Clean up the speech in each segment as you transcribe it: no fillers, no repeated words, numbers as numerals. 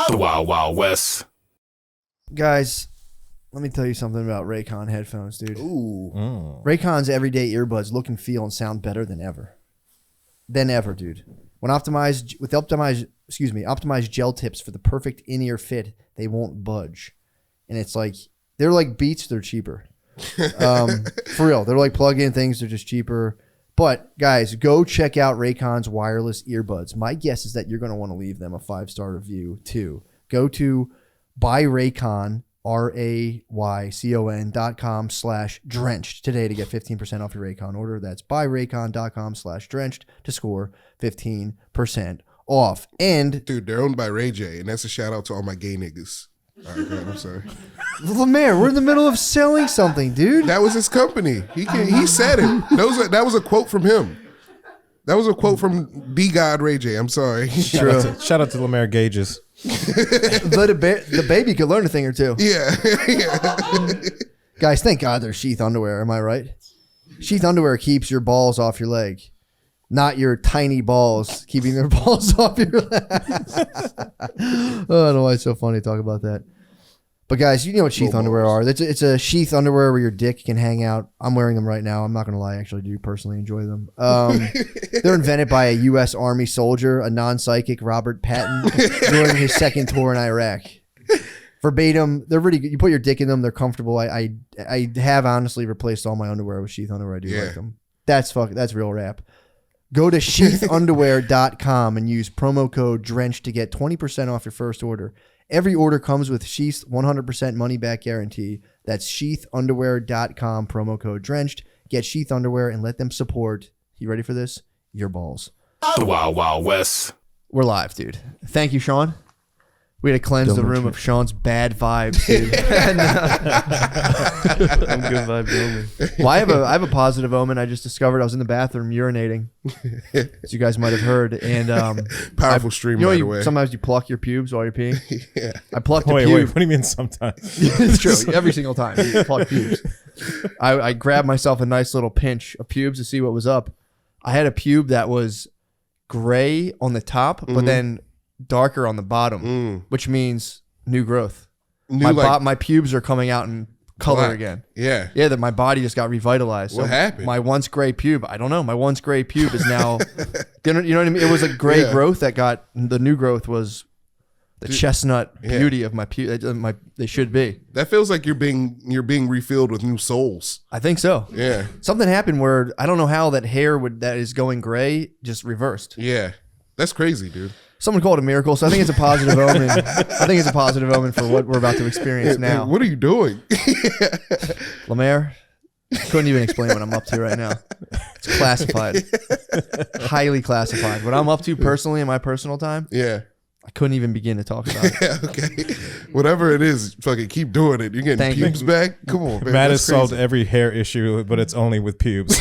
The Wild Wild West. Guys, let me tell you something about RAYCON headphones, dude. Ooh. RAYCON's everyday earbuds look and feel and sound better than ever. Dude. When optimized gel tips for the perfect in-ear fit, they won't budge. And it's like, they're like Beats, they're cheaper. For real, they're like plug-in things, they're just cheaper. But guys, go check out RAYCON's wireless earbuds. My guess is that you're going to want to leave them a 5-star review too. Go to buyraycon, RAYCON.com/drenched today to get 15% off your RAYCON order. That's buyraycon.com/drenched to score 15% off. And dude, they're owned by Ray J, and that's a shout out to all my gay niggas. All right, go ahead, I'm sorry. LeMaire, we're in the middle of selling something, dude. That was his company. He said it. That was a quote from him. That was a quote from the God Ray J. I'm sorry. Shout out to LeMaire Gauges. The baby could learn a thing or two. Yeah. Guys, thank God there's Sheath underwear. Am I right? Sheath underwear keeps your balls off your leg, not your tiny balls keeping their balls off your leg. I don't know why it's so funny to talk about that. But guys, you know what Sheath underwear are. It's a Sheath underwear where your dick can hang out. I'm wearing them right now. I'm not going to lie. I actually do personally enjoy them. They're invented by a U.S. Army soldier, a non-psychic Robert Patton, during his second tour in Iraq. Verbatim, they're really good. You put your dick in them. They're comfortable. I have honestly replaced all my underwear with Sheath underwear. I do like them. That's real rap. Go to sheathunderwear.com and use promo code DRENCH to get 20% off your first order. Every order comes with Sheath's 100% money back guarantee. That's sheathunderwear.com, promo code DRENCHED. Get Sheath underwear and let them support, you ready for this? Your balls. The Wild Wild West. We're live, dude. Thank you, Shawn. We had to cleanse the room of Shawn's bad vibes, dude. I'm good vibes only. Well, I have a positive omen. I just discovered I was in the bathroom urinating, as you guys might have heard. And powerful stream, you know, by the way. Sometimes you pluck your pubes while you're peeing. Yeah. I plucked a Wait, pube. what do you mean sometimes? It's true. Every single time. You pluck pubes. I grabbed myself a nice little pinch of pubes to see what was up. I had a pube that was gray on the top, but then darker on the bottom, which means new growth. My pubes are coming out in color again. Yeah. Yeah, that my body just got revitalized. What happened? My once gray pube, I don't know. My once gray pube is now, you know what I mean? It was a gray growth that got, the new growth was the chestnut beauty of my pube. They should be. That feels like you're being refilled with new souls. I think so. Yeah. Something happened where I don't know how that hair that is going gray just reversed. Yeah. That's crazy, dude. Someone called it a miracle, so I think it's a positive omen. I think it's a positive omen for what we're about to experience now. What are you doing? LeMaire, couldn't even explain what I'm up to right now. It's classified. Highly classified. What I'm up to personally in my personal time, I couldn't even begin to talk about it. Yeah, okay. Whatever it is, fucking keep doing it. You're getting pubes back? Come on, man. Matt has solved every hair issue, but it's only with pubes.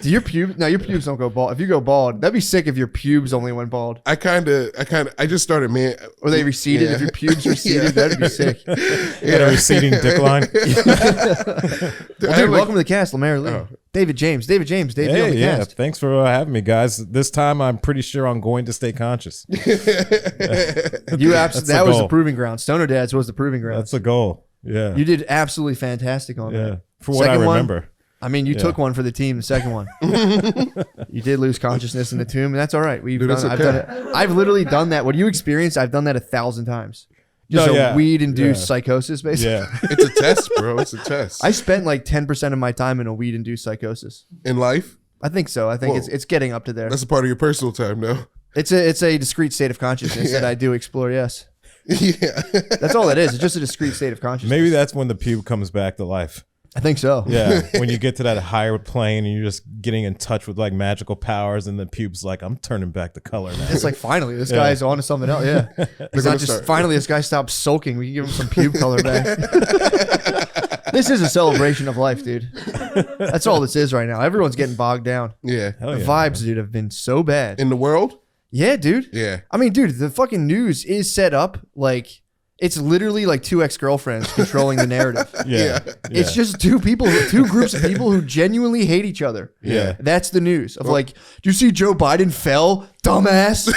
Do your pubes? No, your pubes don't go bald. If you go bald, that'd be sick if your pubes only went bald. I just started, man. Or they receded. Yeah. If your pubes receded, that'd be sick. A receding dick line. Well, dude, welcome to the cast, LeMaire. David James, on the cast. Thanks for having me, guys. This time, I'm pretty sure I'm going to stay conscious. That was the proving ground. Stoner Dads was the proving ground. That's the goal. Yeah, you did absolutely fantastic on that. For what I remember. I mean, you took one for the team. The second one, you did lose consciousness in the tomb, and that's all right. I've literally done that. What you experienced, I've done that 1,000 times. Just weed-induced psychosis, basically. Yeah, it's a test, bro. It's a test. I spent like 10% of my time in a weed-induced psychosis. In life? I think so. I think it's getting up to there. That's a part of your personal time, though. It's a discrete state of consciousness that I do explore. Yes. Yeah. That's all it is. It's just a discrete state of consciousness. Maybe that's when the pube comes back to life. I think so. Yeah, when you get to that higher plane and you're just getting in touch with like magical powers, and the pube's like, I'm turning back the color now. It's like, finally, this guy's on to something else. Yeah. It's not just finally this guy stopped sulking. We can give him some pube color back. This is a celebration of life, dude. That's all this is right now. Everyone's getting bogged down. Yeah. The vibes, dude, have been so bad. In the world? Yeah, dude. Yeah. I mean, dude, the fucking news is set up like It's literally like two ex-girlfriends controlling the narrative. Yeah. It's just two groups of people who genuinely hate each other. Yeah. That's the news of like, do you see Joe Biden fell, dumbass?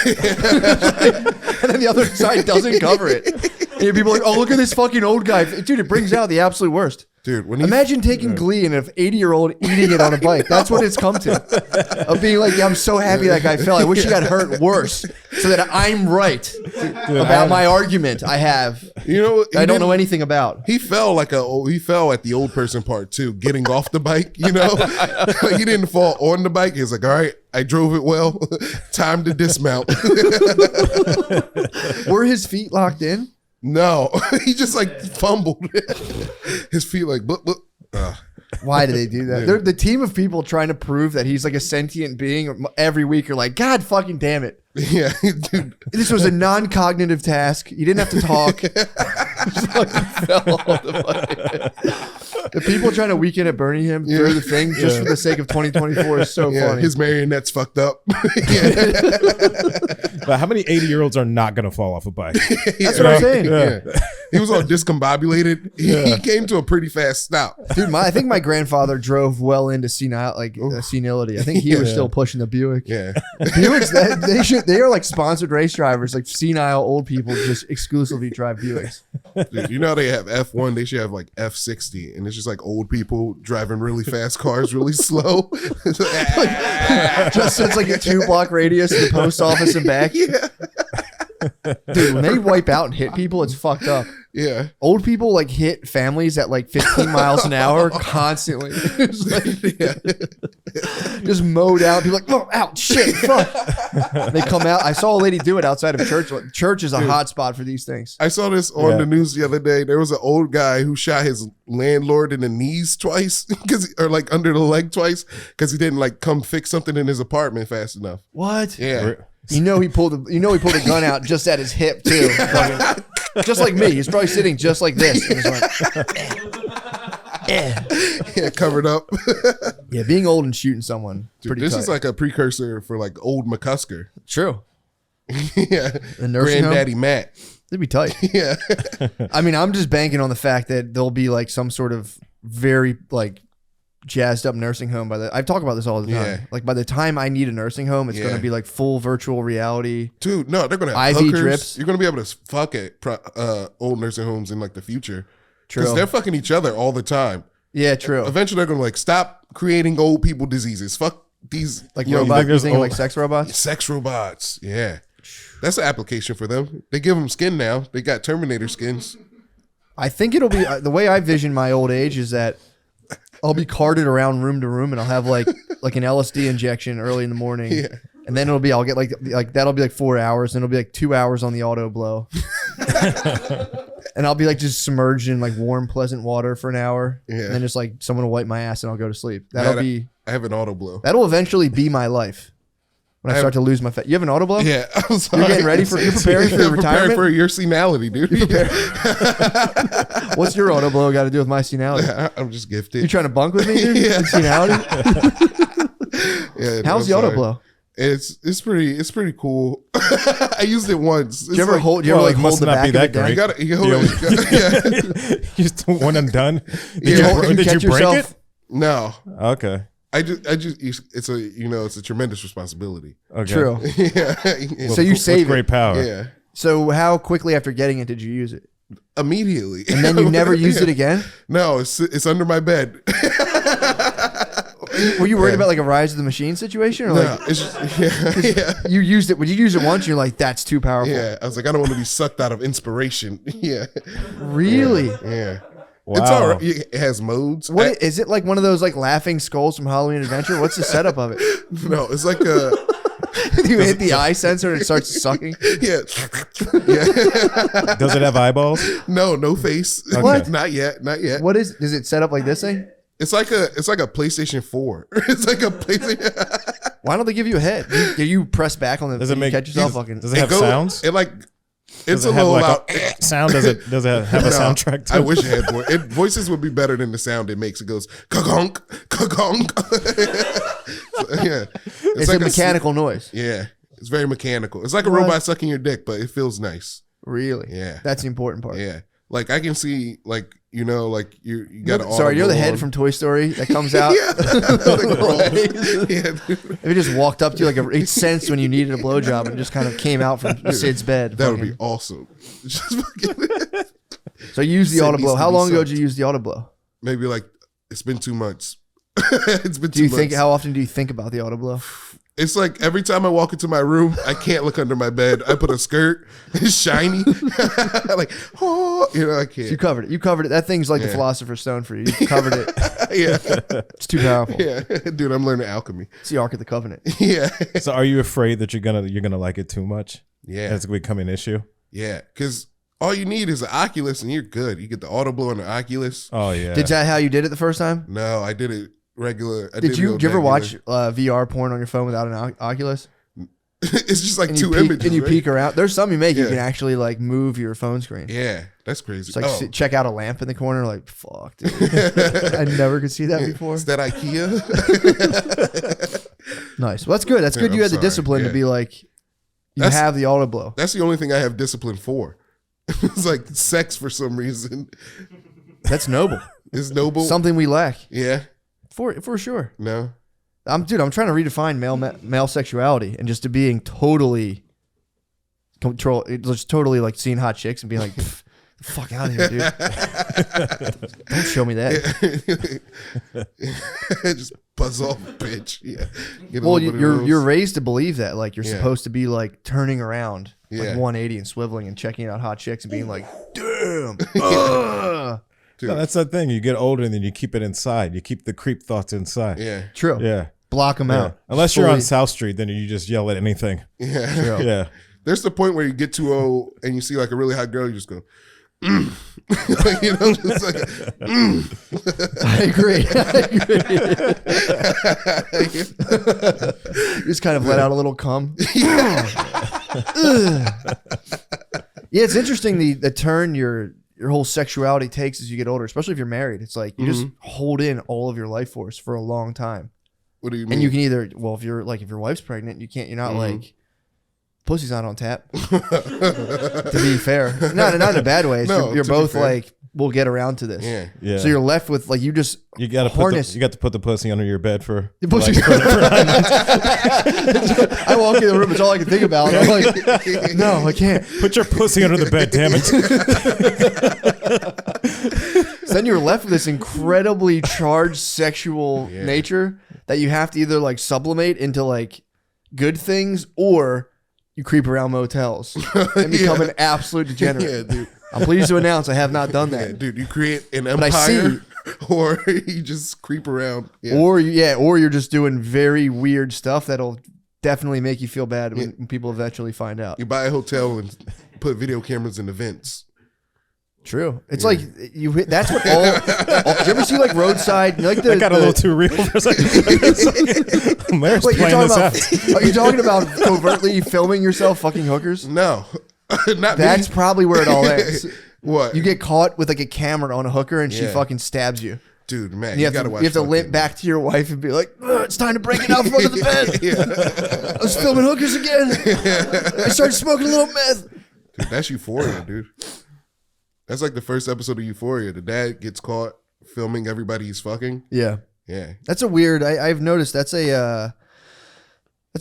And then the other side doesn't cover it. And people are like, oh, look at this fucking old guy. Dude, it brings out the absolute worst. Dude, imagine taking glee in an 80-year-old eating it on a bike. That's what it's come to. Of being like, yeah, I'm so happy that guy fell. I wish he got hurt worse so that I'm right about my argument I have. You know, I don't know anything about. He fell at the old person part too, getting off the bike, you know? He didn't fall on the bike. He was like, all right, I drove it well. Time to dismount. Were his feet locked in? No, he just like fumbled. His feet like, Why do they do that? They're the team of people trying to prove that he's like a sentient being. Every week are like, God fucking damn it. Yeah, dude. This was a non-cognitive task. You didn't have to talk. Just fucking fell off the fucking. The people trying to weekend at Bernie him through the thing just for the sake of 2024 is so funny. His marionette's fucked up. But how many 80-year-olds are not going to fall off a bike? That's what I'm saying. Yeah. He was all discombobulated. He came to a pretty fast stop. Dude, I think my grandfather drove well into senility. I think he was still pushing the Buick. Yeah. Buicks, they are like sponsored race drivers, like senile old people just exclusively drive Buicks. Dude, you know they have F1, they should have like F60, and it's just like old people driving really fast cars really slow. Just so it's like a 2-block radius to the post office and back. Yeah. Dude, when they wipe out and hit people, it's fucked up. Yeah. Old people like hit families at like 15 miles an hour constantly. It's like, just mow down. People like, oh, ouch, shit, fuck. They come out. I saw a lady do it outside of church. Church is a hot spot for these things. I saw this on the news the other day. There was an old guy who shot his landlord in the knees twice, or like under the leg twice, because he didn't like come fix something in his apartment fast enough. What? Yeah. You know he pulled a gun out just at his hip too. Just like me. He's probably sitting just like this. And like, Yeah, covered up. yeah, being old and shooting someone. Dude, pretty this tight. is like a precursor for like old McCusker. True. Yeah. The nursing Granddaddy home? Matt. They'd be tight. Yeah. I mean, I'm just banking on the fact that there'll be like some sort of very like jazzed up nursing home I talk about this all the time. Yeah. Like by the time I need a nursing home, it's going to be like full virtual reality. Dude, no, they're gonna have IV hookers. drips. You're gonna be able to fuck at old nursing homes in like the future. True. Because they're fucking each other all the time. Yeah, true. Eventually they're gonna like stop creating old people diseases. Fuck these Like you know, robots, you think like sex robots? sex robots. Yeah. That's an application for them. They give them skin now. They got Terminator skins. I think it'll be the way I vision my old age is that I'll be carted around room to room and I'll have like an LSD injection early in the morning. Yeah. And then I'll get like that'll be like 4 hours, and it'll be like 2 hours on the auto blow. And I'll be like just submerged in like warm, pleasant water for an hour. Yeah. And then just like someone will wipe my ass and I'll go to sleep. I have an auto blow. That'll eventually be my life when I start to lose my fat. You have an auto blow? Yeah. I'm sorry. You're getting ready you're preparing for your retirement? Preparing for your senility, dude. What's your auto blow got to do with my senility? I'm just gifted. You trying to bunk with me, dude? Yeah. Senility? Yeah, How's the auto blow? It's pretty cool. I used it once. Do you ever hold the back of it down? You got it. Yeah. You just went undone. Yeah. Did you break it? No. Okay. I just it's a tremendous responsibility. Okay. True. Yeah. So you save great it. power. Yeah. So how quickly after getting it did you use it? Immediately. And then you never used it again? No, it's under my bed. Were you worried about like a Rise of the Machine situation? Or No, it's just, yeah. you used it. Would you use it once? You're like, that's too powerful. Yeah. I was like, I don't want to be sucked out of inspiration. Yeah. Really? Yeah. Wow. It's all right. It has modes. What is it like? One of those like laughing skulls from Halloween Adventure? What's the setup of it? No, it's like a. You hit the eye sensor and it starts sucking. Yeah. Yeah. Does it have eyeballs? No face. What? Not yet. What is? Does it set up like this thing? It's like a PlayStation 4. It's like a PlayStation. Why don't they give you a head? Do you press back on the? Does it make catch yourself fucking? Does it have sounds? It like it's Does a it have little like loud. a sound? Does it have a soundtrack to it? I wish it had voice. Voices would be better than the sound it makes. It goes ka-gonk, ka-gonk. Yeah, It's like a mechanical noise. Yeah, it's very mechanical. It's like a robot sucking your dick, but it feels nice. Really? Yeah. That's the important part. Yeah. Like I can see, like, you know, like you got an Sorry, you're the head on. from Toy Story that comes out. Yeah. If it just walked up to you like it sensed when you needed a blowjob and just kind of came out from Sid's bed. That would be awesome. Just fucking So you use the Sid auto needs blow. to How be long ago sucked. did you use the auto blow? maybe like it's been 2 months. It's been 2 Do you months. think? How often do you think about the auto blow? It's like every time I walk into my room, I can't look under my bed. I put a skirt, it's shiny. Like, oh, you know, I can't. You covered it. You covered it. That thing's like the Philosopher's Stone for you. You covered it. Yeah. It's too powerful. Yeah. Dude, I'm learning alchemy. It's the Ark of the Covenant. Yeah. So are you afraid that you're gonna like it too much? Yeah. That's gonna become an issue. Yeah. Because all you need is an Oculus and you're good. You get the auto blow and the Oculus. Oh yeah. Did that how you did it the first time? No, I did it regular. Did you ever watch VR porn on your phone without an Oculus? It's just like And you two peek, images. and you right? peek around. There's some you make you Yeah. can actually like move your phone screen. Yeah, that's crazy. It's like Oh. check out a lamp in the corner. Like fuck, dude. I never could see that before. Is that IKEA? Nice. Well, that's good. That's Yeah, good. You I'm had the sorry. discipline to Yeah. be like, you That's- have the auto blow. That's the only thing I have discipline for. It's like sex for some reason. That's noble. It's noble. Something we lack Yeah. for sure. No. I'm trying to redefine male sexuality and just to being totally just totally like seeing hot chicks and being like, the fuck out of here, dude. Don't show me that. Just buzz off, bitch. Yeah. Get a Well, little bit of those. you're raised to believe that like you're Yeah. supposed to be like turning around Yeah. like 180 and swiveling and checking out hot chicks and being like, damn. ugh." Dude. No, that's the thing. You get older and then you keep it inside. You keep the creep thoughts inside. Yeah. True. Yeah. Block them Yeah. out. Unless you're on Fully- South Street, then you just yell at anything. Yeah. True. Yeah. There's the point where you get too old and you see like a really hot girl, you just go, like, you know, just like, I agree. You just kind of let out a little cum. Yeah, it's interesting the turn your whole sexuality takes as you get older, especially if you're married. It's like you just hold in all of your life force for a long time. What do you mean? And you can either, well, if your wife's pregnant, you're not like, pussy's not on tap. To be fair. Not in a bad way. It's No, you're to be both fair. like, we'll get around to this. Yeah. Yeah. So you're left with like, you just You got to harness. you got to put the pussy under your bed for The pussy- like, for 9 months. I walk in the room, it's all I can think about. I'm like, no, I can't. Put your pussy under the bed, damn it. So then you're left with this incredibly charged sexual nature that you have to either like sublimate into like good things or you creep around motels and become an absolute degenerate. Yeah, dude. I'm pleased to announce I have not done Yeah, that. dude, you create an I see- empire or you just creep around. Yeah. Or you're just doing very weird stuff that'll definitely make you feel bad when people eventually find out. You buy a hotel and put video cameras in the vents. True. It's like you hit. That's what all. Do you ever see like roadside? Like the, That got a little too real for a second. Lemair's Wait, you're playing talking this about? out. Are you talking about covertly filming yourself fucking hookers? No. Not That's me. probably where it all ends. What? You get caught with like a camera on a hooker and she Yeah. fucking stabs you. Dude, man, And you have gotta to watch limp fucking- back to your wife and be like, "It's time to break it out from under the bed. Yeah. I was filming hookers again. I started smoking a little meth." Dude, that's Euphoria, dude. That's like the first episode of Euphoria. The dad gets caught filming everybody he's fucking. Yeah, Yeah. that's a weird. I've noticed that's a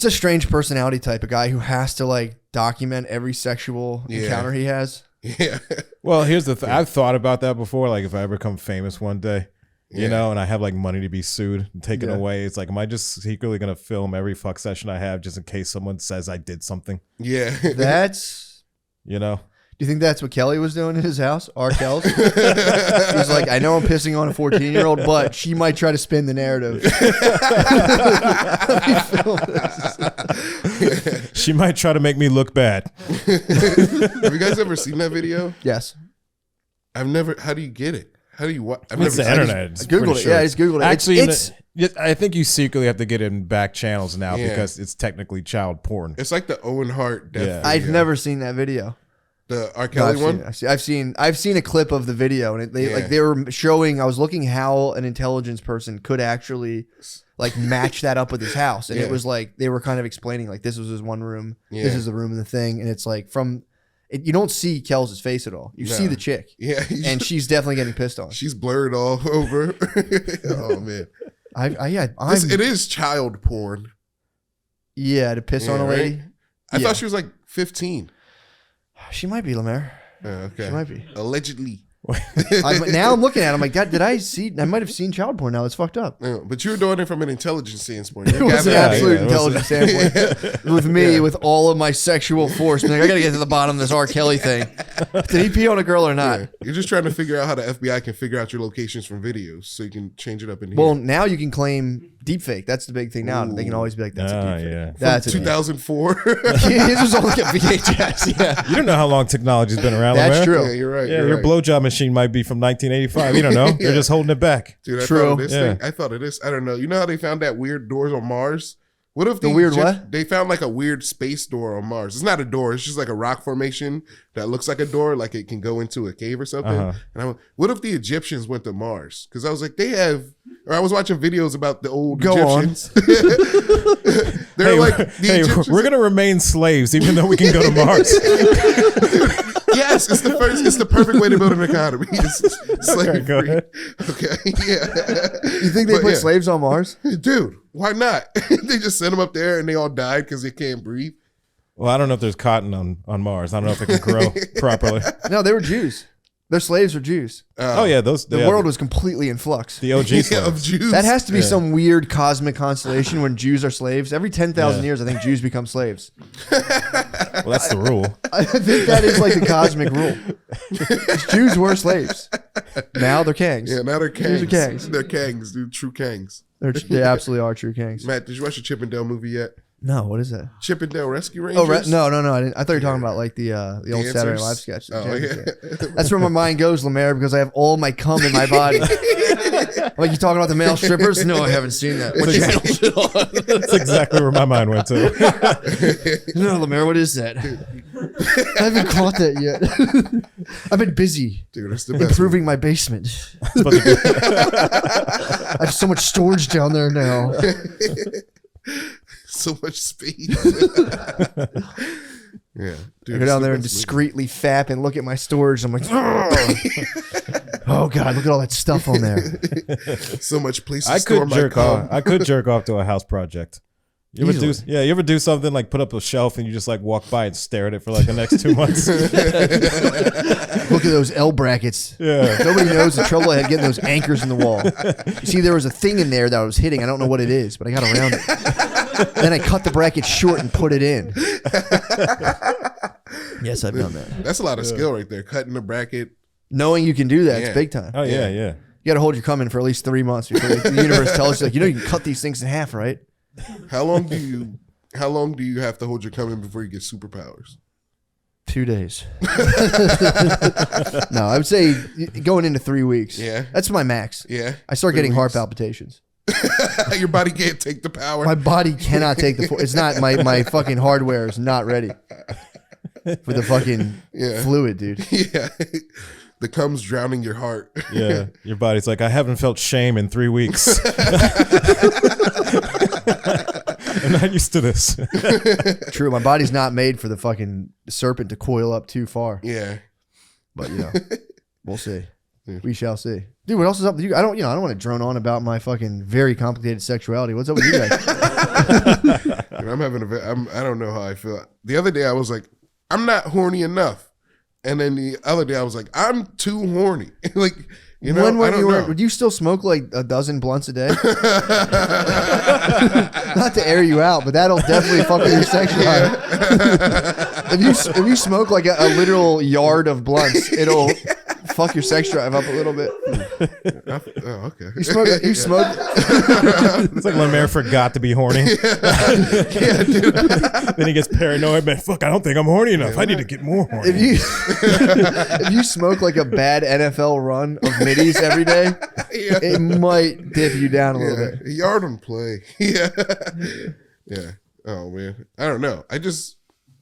strange personality type. A guy who has to like document every sexual encounter he has. Yeah. Well, here's the thing. I've thought about that before. Like, if I ever become famous one day, you know, and I have like money to be sued and taken away, it's like, am I just secretly going to film every fuck session I have just in case someone says I did something? Yeah. That's. You know? Do you think that's what Kelly was doing in his house? Kel's? He's like, I know I'm pissing on a 14-year-old, but she might try to spin the narrative. She might try to make me look bad. Have you guys ever seen that video? Yes. I've never. How do you get it? How do you what? I've It's the never. internet. It's Googled pretty it. sure. Yeah, I just Googled it. Actually, It's I think you secretly have to get it in back channels now Yeah. because it's technically child porn. It's like the Owen Hart death. Yeah. I've video. never seen that video. The R. No, Kelly one. I've seen a clip of the video, and Yeah. they were showing. I was looking how an intelligence person could actually like match that up with his house, and Yeah. it was like they were kind of explaining like this was his one room, Yeah. this is the room in the thing, and it's like You don't see Kels' face at all. You see the chick. Yeah. And she's definitely getting pissed on. She's blurred all over. Oh, man. It is child porn. Yeah, to piss on a lady. Right? I thought she was like 15. She might be, LeMaire. Okay. She might be. Allegedly. Now I'm looking at it. I'm like, did I see? I might have seen child porn now. It's fucked up. Yeah, but you were doing it from an intelligence standpoint. It was an absolute intelligence standpoint. With me, with all of my sexual force. Like, I got to get to the bottom of this R. Kelly thing. Did he pee on a girl or not? Yeah. You're just trying to figure out how the FBI can figure out your locations from videos so you can change it up in here. Well, now you can claim deepfake. That's the big thing now. They can always be like, that's a deepfake. Yeah. That's 2004. His was all like a VHS. Yeah. You don't know how long technology's been around. That's LeMaire. true. Yeah, you're right. Yeah, you're your right. blowjob machine might be from 1985. You don't know. They're just holding it back. Dude, I True. thought of this Yeah. thing. I thought of this. I don't know. You know how they found that weird doors on Mars? What if The weird what? They found like a weird space door on Mars. It's not a door. It's just like a rock formation that looks like a door, like it can go into a cave or something. Uh-huh. And I went, what if the Egyptians went to Mars? Because I was like, I was watching videos about the old Egyptians. They're like, Egyptians. We're gonna remain slaves even though we can go to Mars. Yes, it's the perfect way to build an economy. It's slavery. Go ahead. Okay, yeah. You think they put slaves on Mars? Dude, why not? They just sent them up there and they all died because they can't breathe. Well, I don't know if there's cotton on Mars. I don't know if it can grow properly. No, they were Jews. Their slaves were Jews. Oh yeah, The world was completely in flux. the OG slaves. Of Jews. That has to be some weird cosmic constellation when Jews are slaves. Every 10,000 years, I think Jews become slaves. Well, that's the rule. I think that is like the cosmic rule. Jews were slaves. Now they're kings. Yeah, now they're kangs. Jews are kings. They're kangs, dude. True kangs. They absolutely are true kings. Matt, did you watch the Chip and Dale movie yet? No, what is that? Chip and Dale Rescue Rangers? Oh, no. I didn't. I thought you were talking about like the old Dancers? Saturday Night Live sketch. Oh, yeah. That's where my mind goes, LeMaire, because I have all my cum in my body. Like, you talking about the male strippers? No, I haven't seen that. What channel is it on? That's exactly where my mind went to. No, LeMaire, what is that? I haven't caught that yet. I've been busy Dude, it's the best. improving my basement. I have so much storage down there now. So much space. Yeah. Dude, I go down there and discreetly fap and look at my storage. I'm like, oh God, look at all that stuff on there. So much place to I store could my jerk cum. off. I could jerk off to a house project. You ever Easily. you ever do something like put up a shelf and you just like walk by and stare at it for like the next 2 months? Look at those L brackets. Yeah. Nobody knows the trouble I had getting those anchors in the wall. You see, there was a thing in there that I was hitting. I don't know what it is, but I got around it. Then I cut the bracket short and put it in. Yes, I've done that. That's a lot of skill right there. Cutting the bracket. Knowing you can do that, Yeah. it's big time. Oh yeah. You got to hold your cum in for at least 3 months before the universe tells you, like, you can cut these things in half, right? How long do you have to hold your cum in before you get superpowers? 2 days. No, I would say going into 3 weeks. Yeah. That's my max. Yeah. I start 3 getting heart weeks. palpitations. Your body can't take the power. My body cannot take the. It's not my fucking hardware is not ready for the fucking fluid, dude. Yeah. The cum's drowning your heart. Yeah. Your body's like, I haven't felt shame in 3 weeks. I'm not used to this. True, my body's not made for the fucking serpent to coil up too far. Yeah. But we'll see. We shall see. Dude, what else is up with you? I don't want to drone on about my fucking very complicated sexuality. What's up with you guys? Dude, I'm having I don't know how I feel. The other day I was like, I'm not horny enough. And then the other day I was like, I'm too horny. Like, you know, I don't know. Would you still smoke like a dozen blunts a day? Not to air you out, but that'll definitely fuck with your sex drive. If you smoke like a literal yard of blunts, it'll fuck your sex drive up a little bit. Oh, okay. You smoke. It's like LeMaire forgot to be horny. Yeah, dude. Then he gets paranoid, man. Fuck, I don't think I'm horny enough. I need to get more horny. If you smoke like a bad NFL run of middies every day, it might dip you down a little bit. Yard and play. Yeah. Yeah. Oh man. I don't know. I just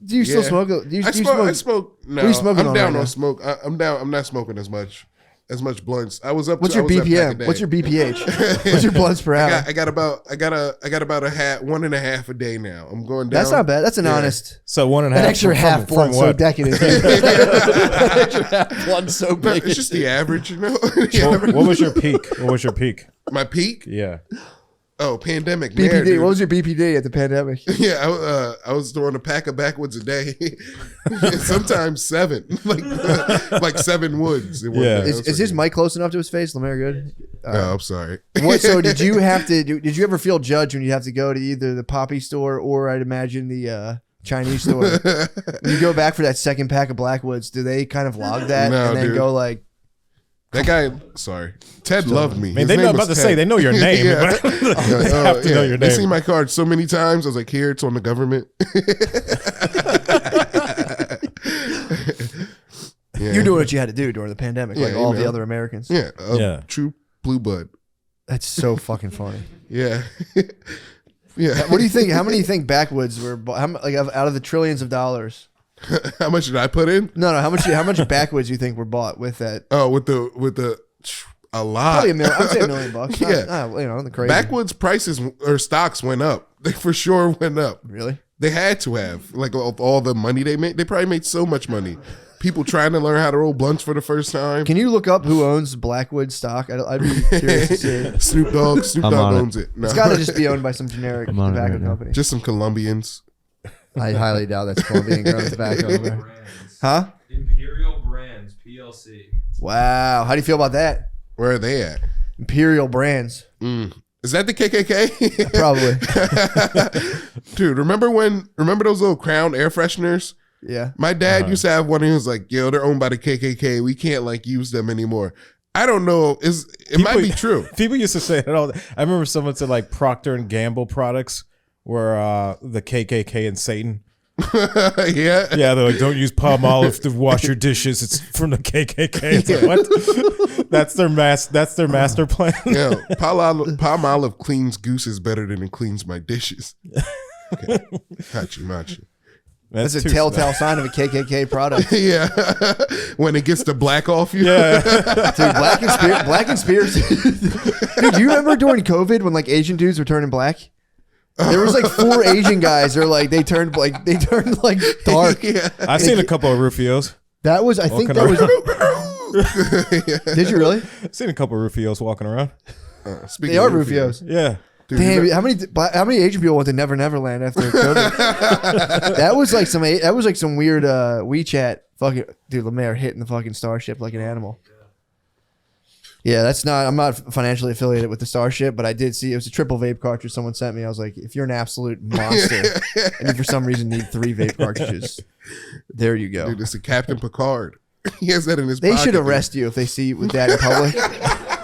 Do you still smoke? I smoke. No, What are you smoking I'm on down right now? on smoke. I'm down. I'm not smoking as much as much blunts. I was up. What's your BPM? What's your BPH? What's your blunts per hour? I got about a half, 1.5 a day now. I'm going down. That's not bad. That's an honest. So 1.5. That extra half blunt so decadent. That extra half blunt so big. It's just the average, you know. What was your peak? What was your peak? My peak? Yeah. Oh, pandemic. BPD. There, what was your BPD at the pandemic? Yeah, I was throwing a pack of backwoods a day. Sometimes 7, like 7 woods. Yeah. Is his mic close enough to his face? LeMaire, good. No, I'm sorry. So did you have to? Did you ever feel judged when you have to go to either the poppy store or I'd imagine the Chinese store? When you go back for that second pack of blackwoods, do they kind of log that and then go like? That guy, sorry. Ted loved me. Man, they know about to say they know your name. They have to know your name. They seen my card so many times. I was like, here, it's on the government. You're doing what you had to do during the pandemic, like all the other Americans. Yeah, true blue blood. That's so fucking funny. Yeah. Yeah. What do you think? How many do you think backwoods were like out of the trillions of dollars? How much did I put in? No. How much backwoods you think were bought with that? Oh, with the a lot. Probably $1 million. I'd say $1 million bucks. Yeah. The crazy. Backwoods prices or stocks went up. They for sure went up. Really? They had to have. Like all the money they made. They probably made so much money. People trying to learn how to roll blunts for the first time. Can you look up who owns Blackwood stock? I'd be curious to see. Snoop Dogg owns it. No. It's got to just be owned by some generic tobacco company. Just some Colombians. I highly doubt that's Colombian grown tobacco. Huh? Imperial Brands PLC. Wow. How do you feel about that? Where are they at? Imperial Brands. Is that the KKK? Probably. Dude, remember those little Crown air fresheners? Yeah. My dad used to have one and he was like, yo, they're owned by the KKK. We can't like use them anymore. I don't know. It might be true. People used to say it all. I remember someone said like Procter and Gamble products were the KKK and Satan. Yeah. Yeah, they're like, don't use palm olive to wash your dishes. It's from the KKK. It's like, what? That's their master plan. Yeah, palm olive cleans gooses better than it cleans my dishes. Okay. Hachi. That's a telltale sign of a KKK product. Yeah. When it gets the black off you. Yeah. Dude, black conspiracy. Dude, do you remember during COVID when like Asian dudes were turning black? There was like 4 Asian guys or like they turned like dark. Yeah. I've seen a couple of Rufios. That was Did you really? I've seen a couple of Rufios walking around. They are Rufios. Yeah. Dude, damn, how many Asian people went to Never Neverland after COVID? That was like some weird WeChat fucking dude. LeMaire hitting the fucking Starship like an animal. Yeah, I'm not financially affiliated with the Starship, but I did see it was a triple vape cartridge someone sent me. I was like, if you're an absolute monster and you for some reason need 3 vape cartridges, there you go. Dude, it's a Captain Picard. He has that in his They pocket. should arrest you if they see you with that in public.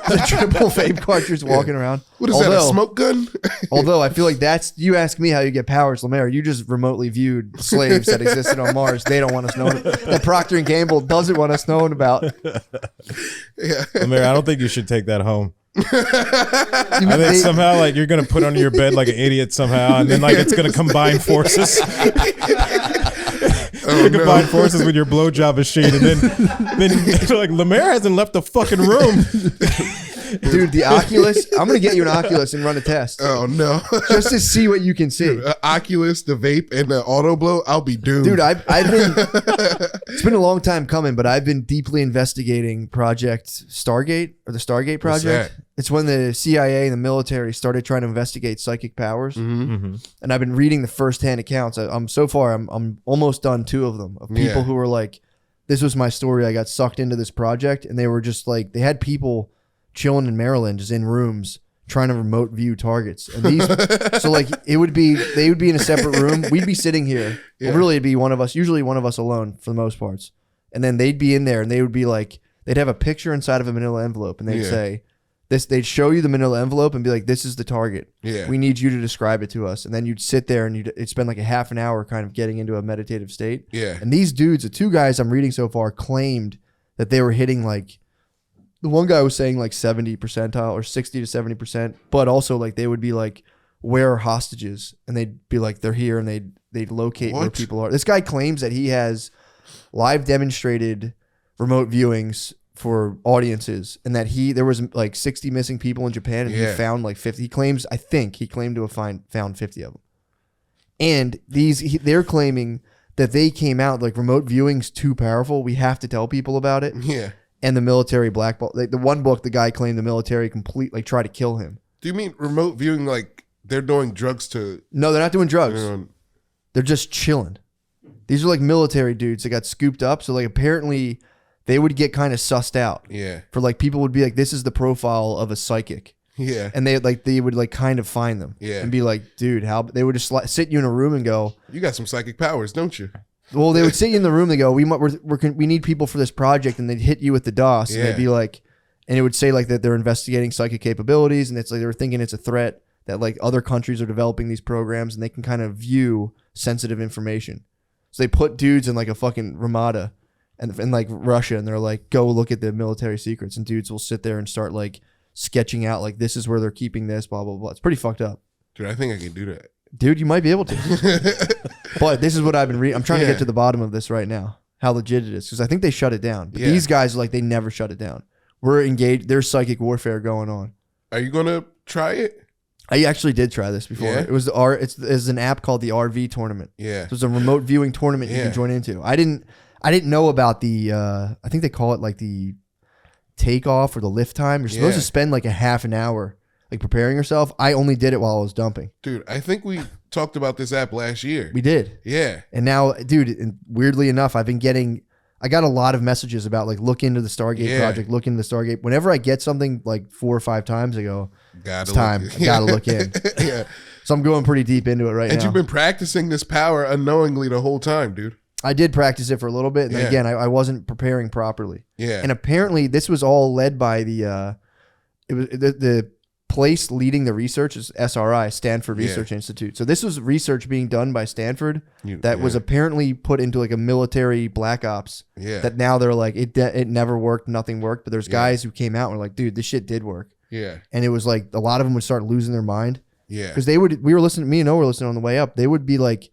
The triple vape cartridge walking around. What is that, a smoke gun? Although I feel like you ask me how you get powers, LeMaire, you just remotely viewed slaves that existed on Mars. They don't want us knowing that Procter & Gamble doesn't want us knowing about. Yeah. LeMaire, I don't think you should take that home. I think somehow like you're going to put under your bed like an idiot somehow and then like it's going to combine forces. Combine forces with your blowjob machine, and then like LeMaire hasn't left the fucking room. Dude, the Oculus. I'm gonna get you an Oculus and run a test. Oh no! Just to see what you can see. Oculus, the vape, and the auto blow. I'll be doomed. Dude, I've been. It's been a long time coming, but I've been deeply investigating Project Stargate or the Stargate Project. It's when the CIA and the military started trying to investigate psychic powers, and I've been reading the firsthand accounts. I'm almost done 2 of them of people who were like, "This was my story. I got sucked into this project," and they were just like, they had people chilling in Maryland, just in rooms trying to remote view targets. And these, so like they would be in a separate room. We'd be sitting here. Yeah. Well, really, it'd be usually one of us alone for the most parts. And then they'd be in there, and they would be like, they'd have a picture inside of a manila envelope, and they'd say this. They'd show you the manila envelope and be like, "This is the target. Yeah, we need you to describe it to us." And then you'd sit there and it'd spend like a half an hour kind of getting into a meditative state. Yeah. And these dudes, the 2 guys I'm reading so far, claimed that they were hitting like. The one guy was saying like 70 percentile or 60 to 70%, but also like they would be like, where are hostages? And they'd be like, they're here, and they'd locate where people are. This guy claims that he has live demonstrated remote viewings for audiences, and that there was like 60 missing people in Japan, and he found like 50. He claimed to have found 50 of them. And they're claiming that they came out like remote viewing's too powerful. We have to tell people about it. Yeah. And the military blackball. Like the one book, the guy claimed the military tried to kill him. Do you mean remote viewing like they're doing drugs to? No, they're not doing drugs. They're just chilling. These are like military dudes that got scooped up. So like apparently they would get kind of sussed out. Yeah. For like people would be like, this is the profile of a psychic. Yeah. And they would like kind of find them. Yeah. And be like, dude, how they would just sit you in a room and go, you got some psychic powers, don't you? Well, they would sit you in the room. They go, we need people for this project, and they'd hit you with the DOS, and they'd be like, and it would say like that they're investigating psychic capabilities, and it's like they were thinking it's a threat that like other countries are developing these programs, and they can kind of view sensitive information. So they put dudes in like a fucking Ramada, and in like Russia, and they're like, go look at the military secrets, and dudes will sit there and start like sketching out like this is where they're keeping this, blah blah blah. It's pretty fucked up. Dude, I think I can do that. Dude, you might be able to. But this is what I've been reading. I'm trying to get to the bottom of this right now. How legit it is. Because I think they shut it down. But these guys, like, they never shut it down. We're engaged. There's psychic warfare going on. Are you going to try it? I actually did try this before. Yeah? It was it's an app called the RV tournament. Yeah. So it's a remote viewing tournament you can join into. I didn't know about the, I think they call it like the takeoff or the lift time. You're supposed to spend like a half an hour like preparing yourself. I only did it while I was dumping. Dude, I think we talked about this app last year. We did. Yeah. And now, dude, and weirdly enough, I got a lot of messages about like look into the Stargate project, look into the Stargate. Whenever I get something like 4 or 5 times, I go, it's time. I gotta look in. Yeah. So I'm going pretty deep into it right now. And you've been practicing this power unknowingly the whole time, dude. I did practice it for a little bit, and then again, I wasn't preparing properly. Yeah. And apparently, this was all led by the place leading the research is SRI, Stanford Research Institute. So this was research being done by Stanford that was apparently put into like a military black ops. Yeah. That now they're like it never worked, nothing worked. But there's guys who came out and were like, dude, this shit did work. Yeah. And it was like a lot of them would start losing their mind. Yeah. Because me and O were listening on the way up. They would be like,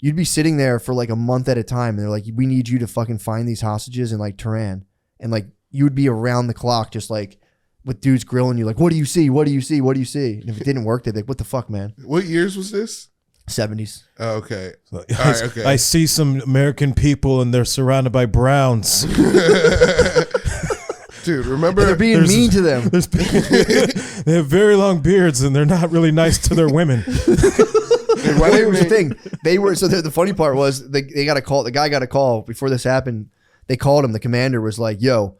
you'd be sitting there for like a month at a time, and they're like, we need you to fucking find these hostages in like Tehran, and like you would be around the clock just like with dudes grilling you like, what do you see? What do you see? What do you see? And if it didn't work, they'd be like, what the fuck, man? What years was this? 70s. Oh, okay. All right, okay. I see some American people and they're surrounded by browns. Dude, remember? And they're being mean to them. They have very long beards and they're not really nice to their women. Well, here's the thing. The funny part was they got a call. The guy got a call before this happened. They called him. The commander was like, yo,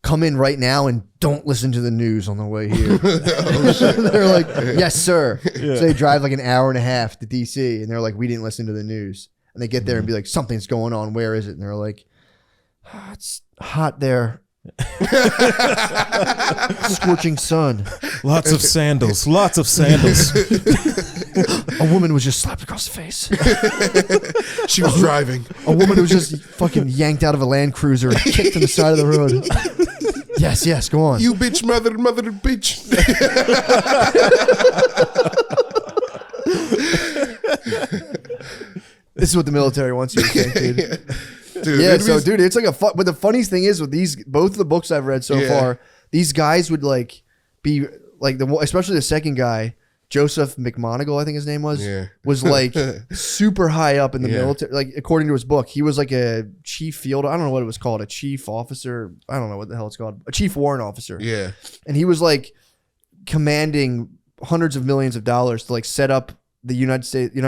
come in right now and don't listen to the news on the way here. They're like, yes, sir. Yeah. So they drive like an hour and a half to DC, and they're like, we didn't listen to the news. And they get there and be like, something's going on. Where is it? And they're like, it's hot there. Scorching sun. Lots of sandals. Lots of sandals. A woman was just slapped across the face. She was driving. A woman was just fucking yanked out of a Land Cruiser and kicked to the side of the road. Yes, go on. You bitch, mother bitch. This is what the military wants you to think, dude. Dude, yeah, so dude, it's like but the funniest thing is with both of the books I've read so far, these guys would like be like especially the second guy, Joseph McMoneagle, I think his name was like super high up in the military. Like according to his book, he was like a chief field. I don't know what it was called, a chief officer. I don't know what the hell it's called, a chief warrant officer. Yeah, and he was like commanding hundreds of millions of dollars to like set up the United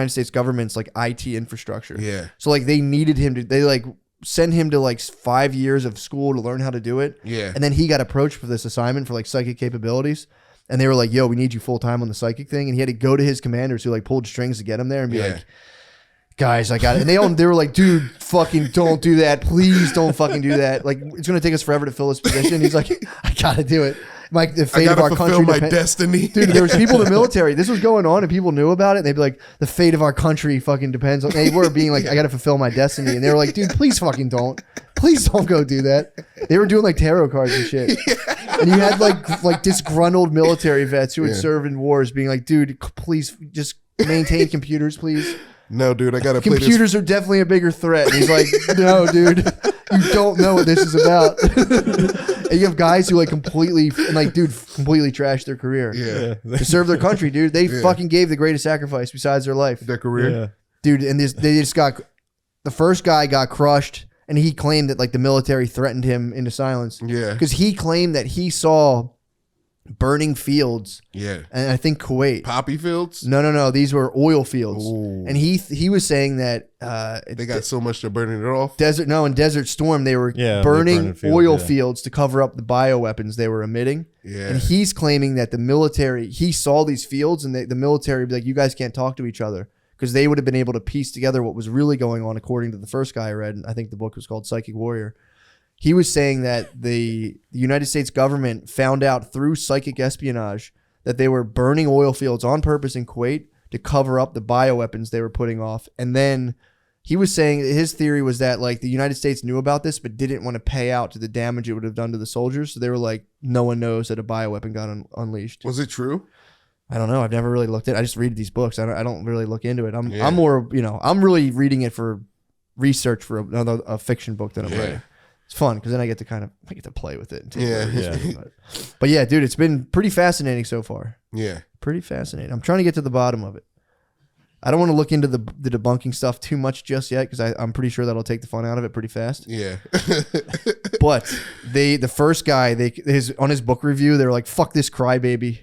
States government's like IT infrastructure. Yeah. So like they needed him to, they like send him to like 5 years of school to learn how to do it. Yeah. And then he got approached for this assignment for like psychic capabilities. And they were like, yo, we need you full time on the psychic thing. And he had to go to his commanders who like pulled strings to get him there and be like, guys, I got it. And they were like, dude, fucking don't do that. Please don't fucking do that. Like it's going to take us forever to fill this position. He's like, I got to do it. Like the fate of our country, my destiny, dude. There was people in the military. This was going on, and people knew about it. And they'd be like, "The fate of our country fucking depends on." They were being like, "I got to fulfill my destiny," and they were like, "Dude, please fucking don't. Please don't go do that." They were doing like tarot cards and shit. And you had like disgruntled military vets who had served in wars, being like, "Dude, please just maintain computers, please." No, dude, I gotta play this. Computers are definitely a bigger threat. And he's like, no, dude, You don't know what this is about. And you have guys who like completely trash their career. Yeah. To serve their country, dude. They fucking gave the greatest sacrifice besides their life. Their career. Yeah. Dude, and they just got, the first guy got crushed, and he claimed that like the military threatened him into silence. Yeah. Because he claimed that he saw burning fields. Yeah. And I think Kuwait. Poppy fields? No. These were oil fields. Ooh. And he was saying that They got so much they're burning it off. in Desert Storm, they were Yeah, burning fields, oil yeah. fields to cover up the bioweapons they were emitting. Yeah. And he's claiming that the military, he saw these fields and the military would be like, you guys can't talk to each other. Because they would have been able to piece together what was really going on according to the first guy I read. And I think the book was called Psychic Warrior. He was saying that the United States government found out through psychic espionage that they were burning oil fields on purpose in Kuwait to cover up the bioweapons they were putting off. And then he was saying his theory was that like the United States knew about this but didn't want to pay out to the damage it would have done to the soldiers. So they were like, no one knows that a bioweapon got unleashed. Was it true? I don't know. I've never really looked at it. I just read these books. I don't really look into it. Yeah. I'm more, I'm really reading it for research for a fiction book that I'm writing. It's fun because then I get to play with it. And take Yeah. over history. But yeah, dude, it's been pretty fascinating so far. Yeah. Pretty fascinating. I'm trying to get to the bottom of it. I don't want to look into the debunking stuff too much just yet because I'm pretty sure that'll take the fun out of it pretty fast. Yeah. But the first guy, on his book review, they were like, "Fuck this crybaby."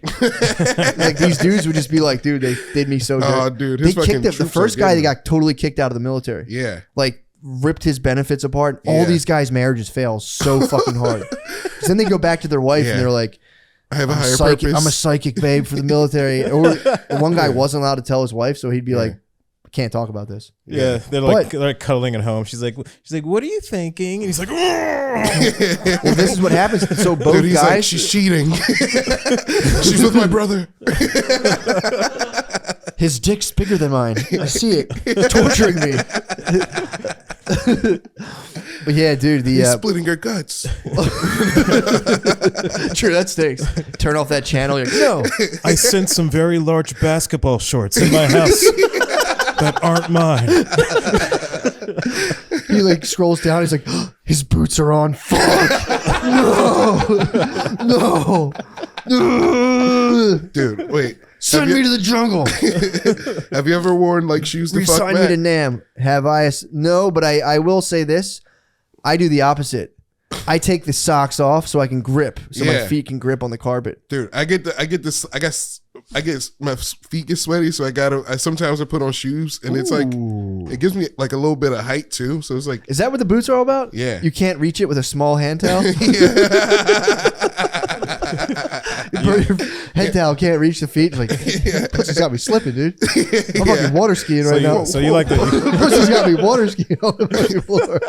Like these dudes would just be like, "Dude, they did me so good." Oh, dude, They his fucking kicked him. The troops first are guy, getting they got totally kicked out of the military. Yeah. Like ripped his benefits apart. All Yeah. these guys' marriages fail so fucking hard. 'Cause then they go back to their wife Yeah. and they're like, I have a higher psychic, purpose. I'm a psychic babe for the military. Or one guy wasn't allowed to tell his wife, so he'd be like, "I can't talk about this." Yeah, they're like cuddling at home. She's like, "What are you thinking?" And he's like, "Ugh." Well, this is what happens. So both Dude, he's guys, like, she's cheating. She's with my brother. his dick's bigger than mine. I see it. It's torturing me. But yeah, dude, He's splitting her guts. true, that stinks. Turn off that channel. You're like, no. I sent some very large basketball shorts in my house that aren't mine. He like scrolls down. He's like, his boots are on. Fuck. No. Dude, wait. Send me to the jungle. Have you ever worn like shoes to fuck Resign me Matt? to Nam. Have I? No, but I will say this. I do the opposite. I take the socks off so I can grip, so my Yeah. feet can grip on the carpet. Dude, I get my feet get sweaty, so I sometimes I put on shoes, and it's like it gives me like a little bit of height too. So it's like, Is that what the boots are all about? Yeah. You can't reach it with a small hand towel. Your head towel can't reach the feet. Like, pussy's got me slipping, dude. I'm fucking water skiing right now. So you like the Pussy's got me water skiing on the fucking floor.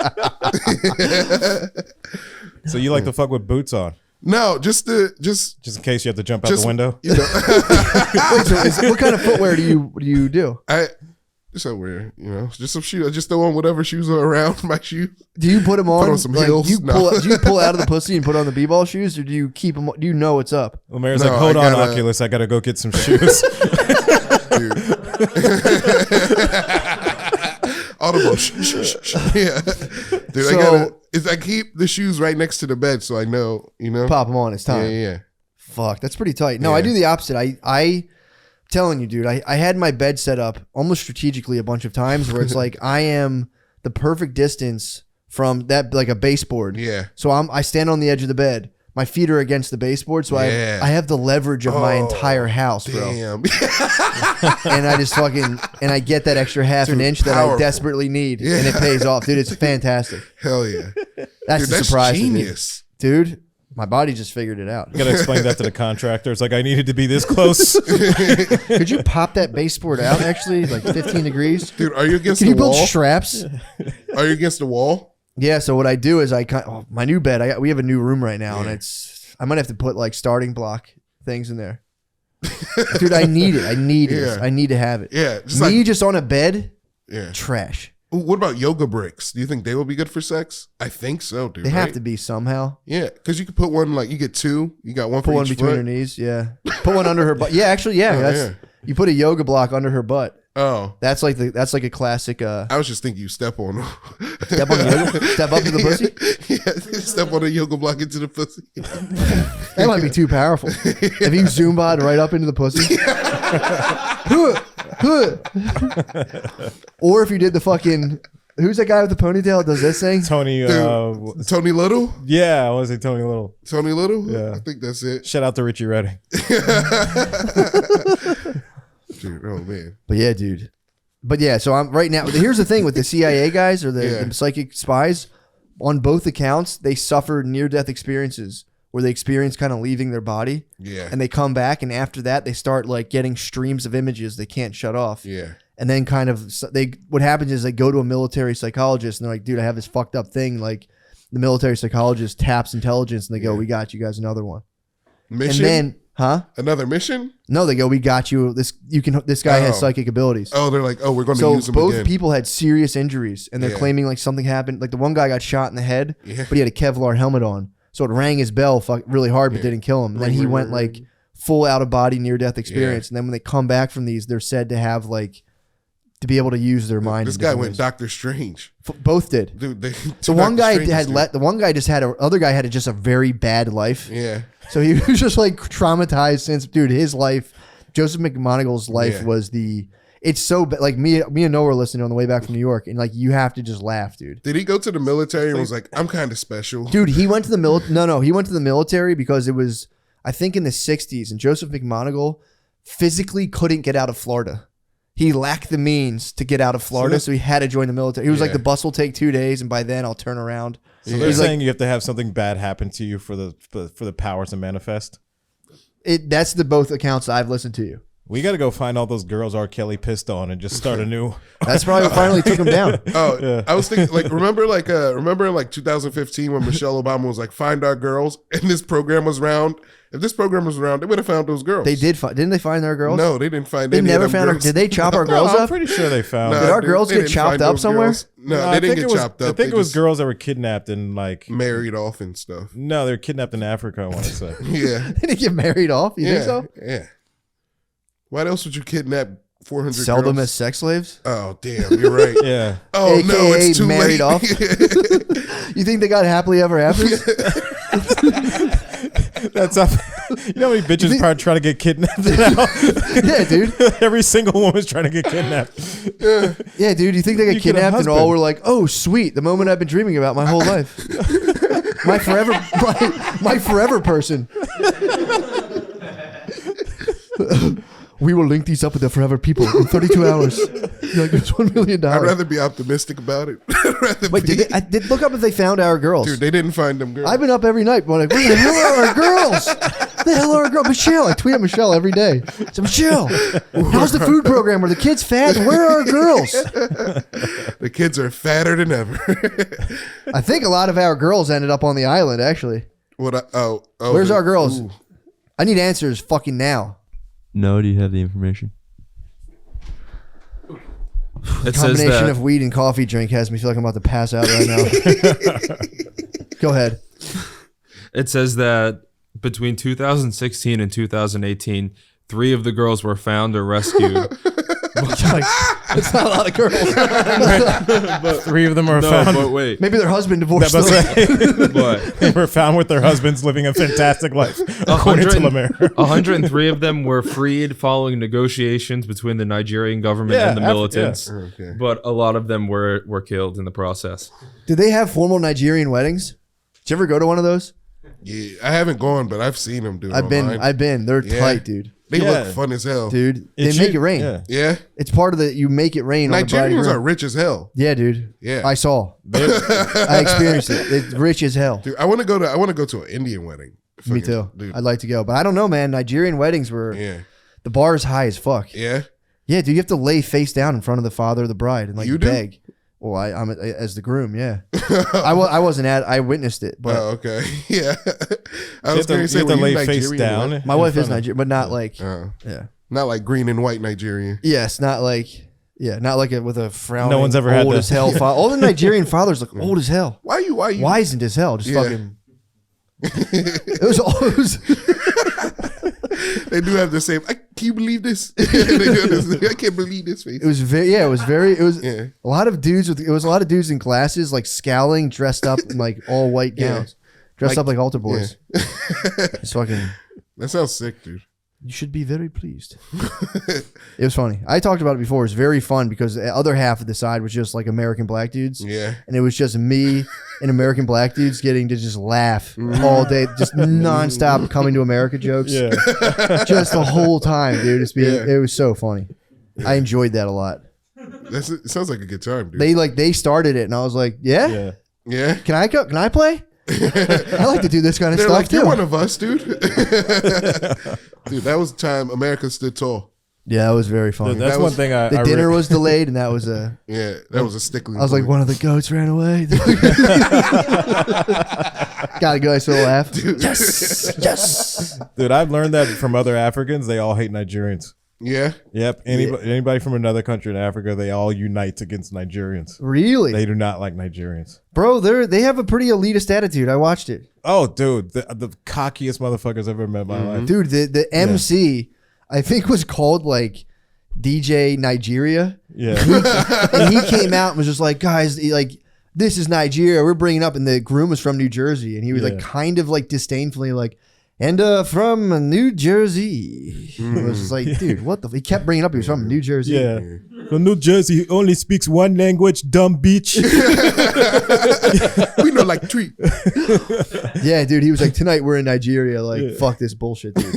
to fuck with boots on, no, just in case you have to jump out the window. You know, Wait, so what kind of footwear do you do? just so weird, just some shoes. I just throw on whatever shoes are around my shoe. Do you put them on? Put on some heels? Do you No. pull out of the pussy and put on the b-ball shoes, or do you keep them? Do you know what's up? Lemaire's No, like, hold I on, gotta- Oculus, I gotta go get some shoes. Dude. Audible. Yeah. Dude, So- I keep the shoes right next to the bed so I know, Pop them on. It's time. Yeah. Fuck, that's pretty tight. No, I Yeah. do the opposite. I telling you, dude, I had my bed set up almost strategically a bunch of times where it's like I am the perfect distance from that, like a baseboard. Yeah. So I stand on the edge of the bed. My feet are against the baseboard, so Yeah. I have the leverage of my entire house, bro. Damn. And I just and I get that extra half an Dude, inch that I powerful. desperately need, Yeah. and it pays off, dude. It's fantastic. Hell yeah. That's Dude, the that's surprise, genius. dude. My body just figured it out. You gotta explain that to the contractor. It's like, I needed to be this close. Could you pop that baseboard out? Actually, like 15 degrees. Dude, are you against Can the you build wall? straps? Are you against the wall? Yeah. So what I do is my new bed. We have a new room right now, and I might have to put like starting block things in there. Dude, I need it. I need it. Yeah. I need to have it. Yeah. Just Me like, just on a bed, yeah. trash. Ooh, what about yoga bricks? Do you think they will be good for sex? I think so, dude. They have right? to be somehow. Yeah, because you could put one, like, you get two. You got one Put for one each between foot. her knees. Yeah. Put one under her butt. Yeah, actually, yeah. Oh, That's yeah. You put a yoga block under her butt. Oh, That's like a classic. I was just thinking you step on them. Step on the yoga, step up to the pussy. Yeah, step on a yoga block into the pussy. That might be too powerful. If you Zumba'd right up into the pussy. Or if you did the fucking, who's that guy with the ponytail that does this thing? Tony. Tony Little? Yeah, I want to say Tony Little. Tony Little? Yeah. I think that's it. Shout out to Richie Redding. Dude, oh man. But yeah, dude. But yeah, so I'm right now. Here's the thing with the CIA guys or the psychic spies. On both accounts, they suffer near-death experiences where they experience kind of leaving their body. Yeah. And they come back, and after that, they start like getting streams of images they can't shut off. Yeah. And then kind of what happens is they go to a military psychologist and they're like, dude, I have this fucked up thing. Like the military psychologist taps intelligence and they go, we got you guys another one. Mission? And then, Another mission? No, they go, we got you. This guy has psychic abilities. Oh, they're like, we're going to use him both again. people had serious injuries and they're claiming like something happened. Like the one guy got shot in the head, but he had a Kevlar helmet on. So it rang his bell really hard, but didn't kill him. And then he went like full out of body near death experience. And then when they come back from these, they're said to have like, to be able to use their mind. This guy went Doctor Strange. Both did. Dude, the one guy other guy had just a very bad life. Yeah. So he was just like traumatized since, dude, his life, Joseph McMonagle's life was it's so bad. Like me and Noah were listening on the way back from New York, and like you have to just laugh, dude. Did he go to the military and was like, I'm kind of special? Dude, he went to the No, he went to the military because it was, I think, in the 60s, and Joseph McMonagle physically couldn't get out of Florida. He lacked the means to get out of Florida, so he had to join the military. He was like, the bus will take 2 days, and by then I'll turn around. So they're saying you have to have something bad happen to you for the power to manifest? That's the both accounts I've listened to you. We got to go find all those girls R. Kelly pissed on and just start anew. That's probably what finally took him down. Oh, yeah. I was thinking, like, remember in like 2015 when Michelle Obama was like, find our girls, and this program was around. If this program was around, they would have found those girls. They did. Didn't they find their girls? No, they didn't find. They any never of them found. girls. Did they chop our girls up? I'm pretty sure they found. Did our girls get chopped up somewhere? No, they didn't get chopped up. I think it was girls that were kidnapped and like married off and stuff. No, they were kidnapped in Africa, I want to say. Yeah. They didn't get married off? You think so? Yeah. Why else would you kidnap 400 Sell girls? them as sex slaves? Oh, damn. You're right. Yeah. Oh, AKA no, it's too married late. off? You think they got happily ever after? That's up. You know how many bitches probably trying to get kidnapped now? Yeah, dude. Every single woman's trying to get kidnapped. Yeah, dude. You think they got kidnapped and all were like, oh, sweet. The moment I've been dreaming about my whole life. my forever person. We will link these up with the forever people in 32 hours. You're like, it's $1 million. I'd rather be optimistic about it. Wait, I did look up if they found our girls. Dude, they didn't find them girls. I've been up every night, but like, where the hell are our girls? The hell are our girls? Michelle, I tweet at Michelle every day. So Michelle, how's the food program? Are the kids fat? Where are our girls? The kids are fatter than ever. I think a lot of our girls ended up on the island, actually. Where's our girls? Ooh. I need answers fucking now. No, do you have the information? The combination of weed and coffee drink has me feel like I'm about to pass out right now. Go ahead. It says that between 2016 and 2018, 3 of the girls were found or rescued. It's not a lot of girls. But 3 of them are found. But wait. Maybe their husband divorced them. But they were found with their husbands living a fantastic life, according to LeMaire. 103 of them were freed following negotiations between the Nigerian government and the militants. Okay. But a lot of them were killed in the process. Did they have formal Nigerian weddings? Did you ever go to one of those? Yeah, I haven't gone, but I've seen them do it. I've been. They're tight, dude. They look fun as hell. Dude, they make it rain. Yeah. It's part of you make it rain. Nigerians are rich as hell. Yeah, dude. Yeah. I saw. I experienced it. It's rich as hell. Dude, I want to go to an Indian wedding. Me too. Dude. I'd like to go, but I don't know, man. Nigerian weddings were the bar is high as fuck. Yeah. Yeah, dude, you have to lay face down in front of the father of the bride and like You do? beg. Well, I'm as the groom, yeah. I wasn't I witnessed it, but okay. Yeah. I was going to say, you have to lay face down. My wife is Nigerian, but not like not like green and white Nigerian. Yes, not like with a frowning. No one's ever had old that. as hell. All the Nigerian fathers look old as hell. Why you wizened as hell? Just fucking. It was. They do have the same. Can you believe this? They do this. I can't believe this face. It was very, yeah, it was Yeah. a lot of dudes it was a lot of dudes in glasses, like scowling, dressed up in like all white gowns, dressed up like altar boys. It's fucking. That sounds sick, dude. You should be very pleased. It was funny. I talked about it before. It was very fun because the other half of the side was just like American black dudes. Yeah. And it was just me and American black dudes getting to just laugh all day, just nonstop coming to America jokes. Yeah. Just the whole time, dude. It was so funny. I enjoyed that a lot. It sounds like a good time, dude. They started it and I was like, yeah? Yeah. Can I play? I like to do this kind of They're stuff like, too. you're one of us, dude. Dude, that was the time America stood tall. Yeah, that was very funny. Dude, that's That one was- thing I The dinner was delayed and that was a... Yeah, that was a stickling. I was like, point. one of the goats ran away. Gotta go. I still laugh. Yes. Dude, I've learned that from other Africans. They all hate Nigerians. Yeah. Yep. Anybody from another country in Africa, they all unite against Nigerians. Really? They do not like Nigerians. Bro, they have a pretty elitist attitude. I watched it. Oh, dude, the cockiest motherfuckers I've ever met in my life. Dude, the MC, I think was called like DJ Nigeria. Yeah. And he came out and was just like, guys, this is Nigeria. We're bringing up, and the groom was from New Jersey. And he was like kind of like disdainfully like, and from New Jersey. It was just like, dude, what the? He kept bringing up he was from New Jersey. Yeah. From New Jersey, he only speaks one language, dumb bitch. We know like three. Yeah, dude. He was like, tonight we're in Nigeria. Like, fuck this bullshit, dude.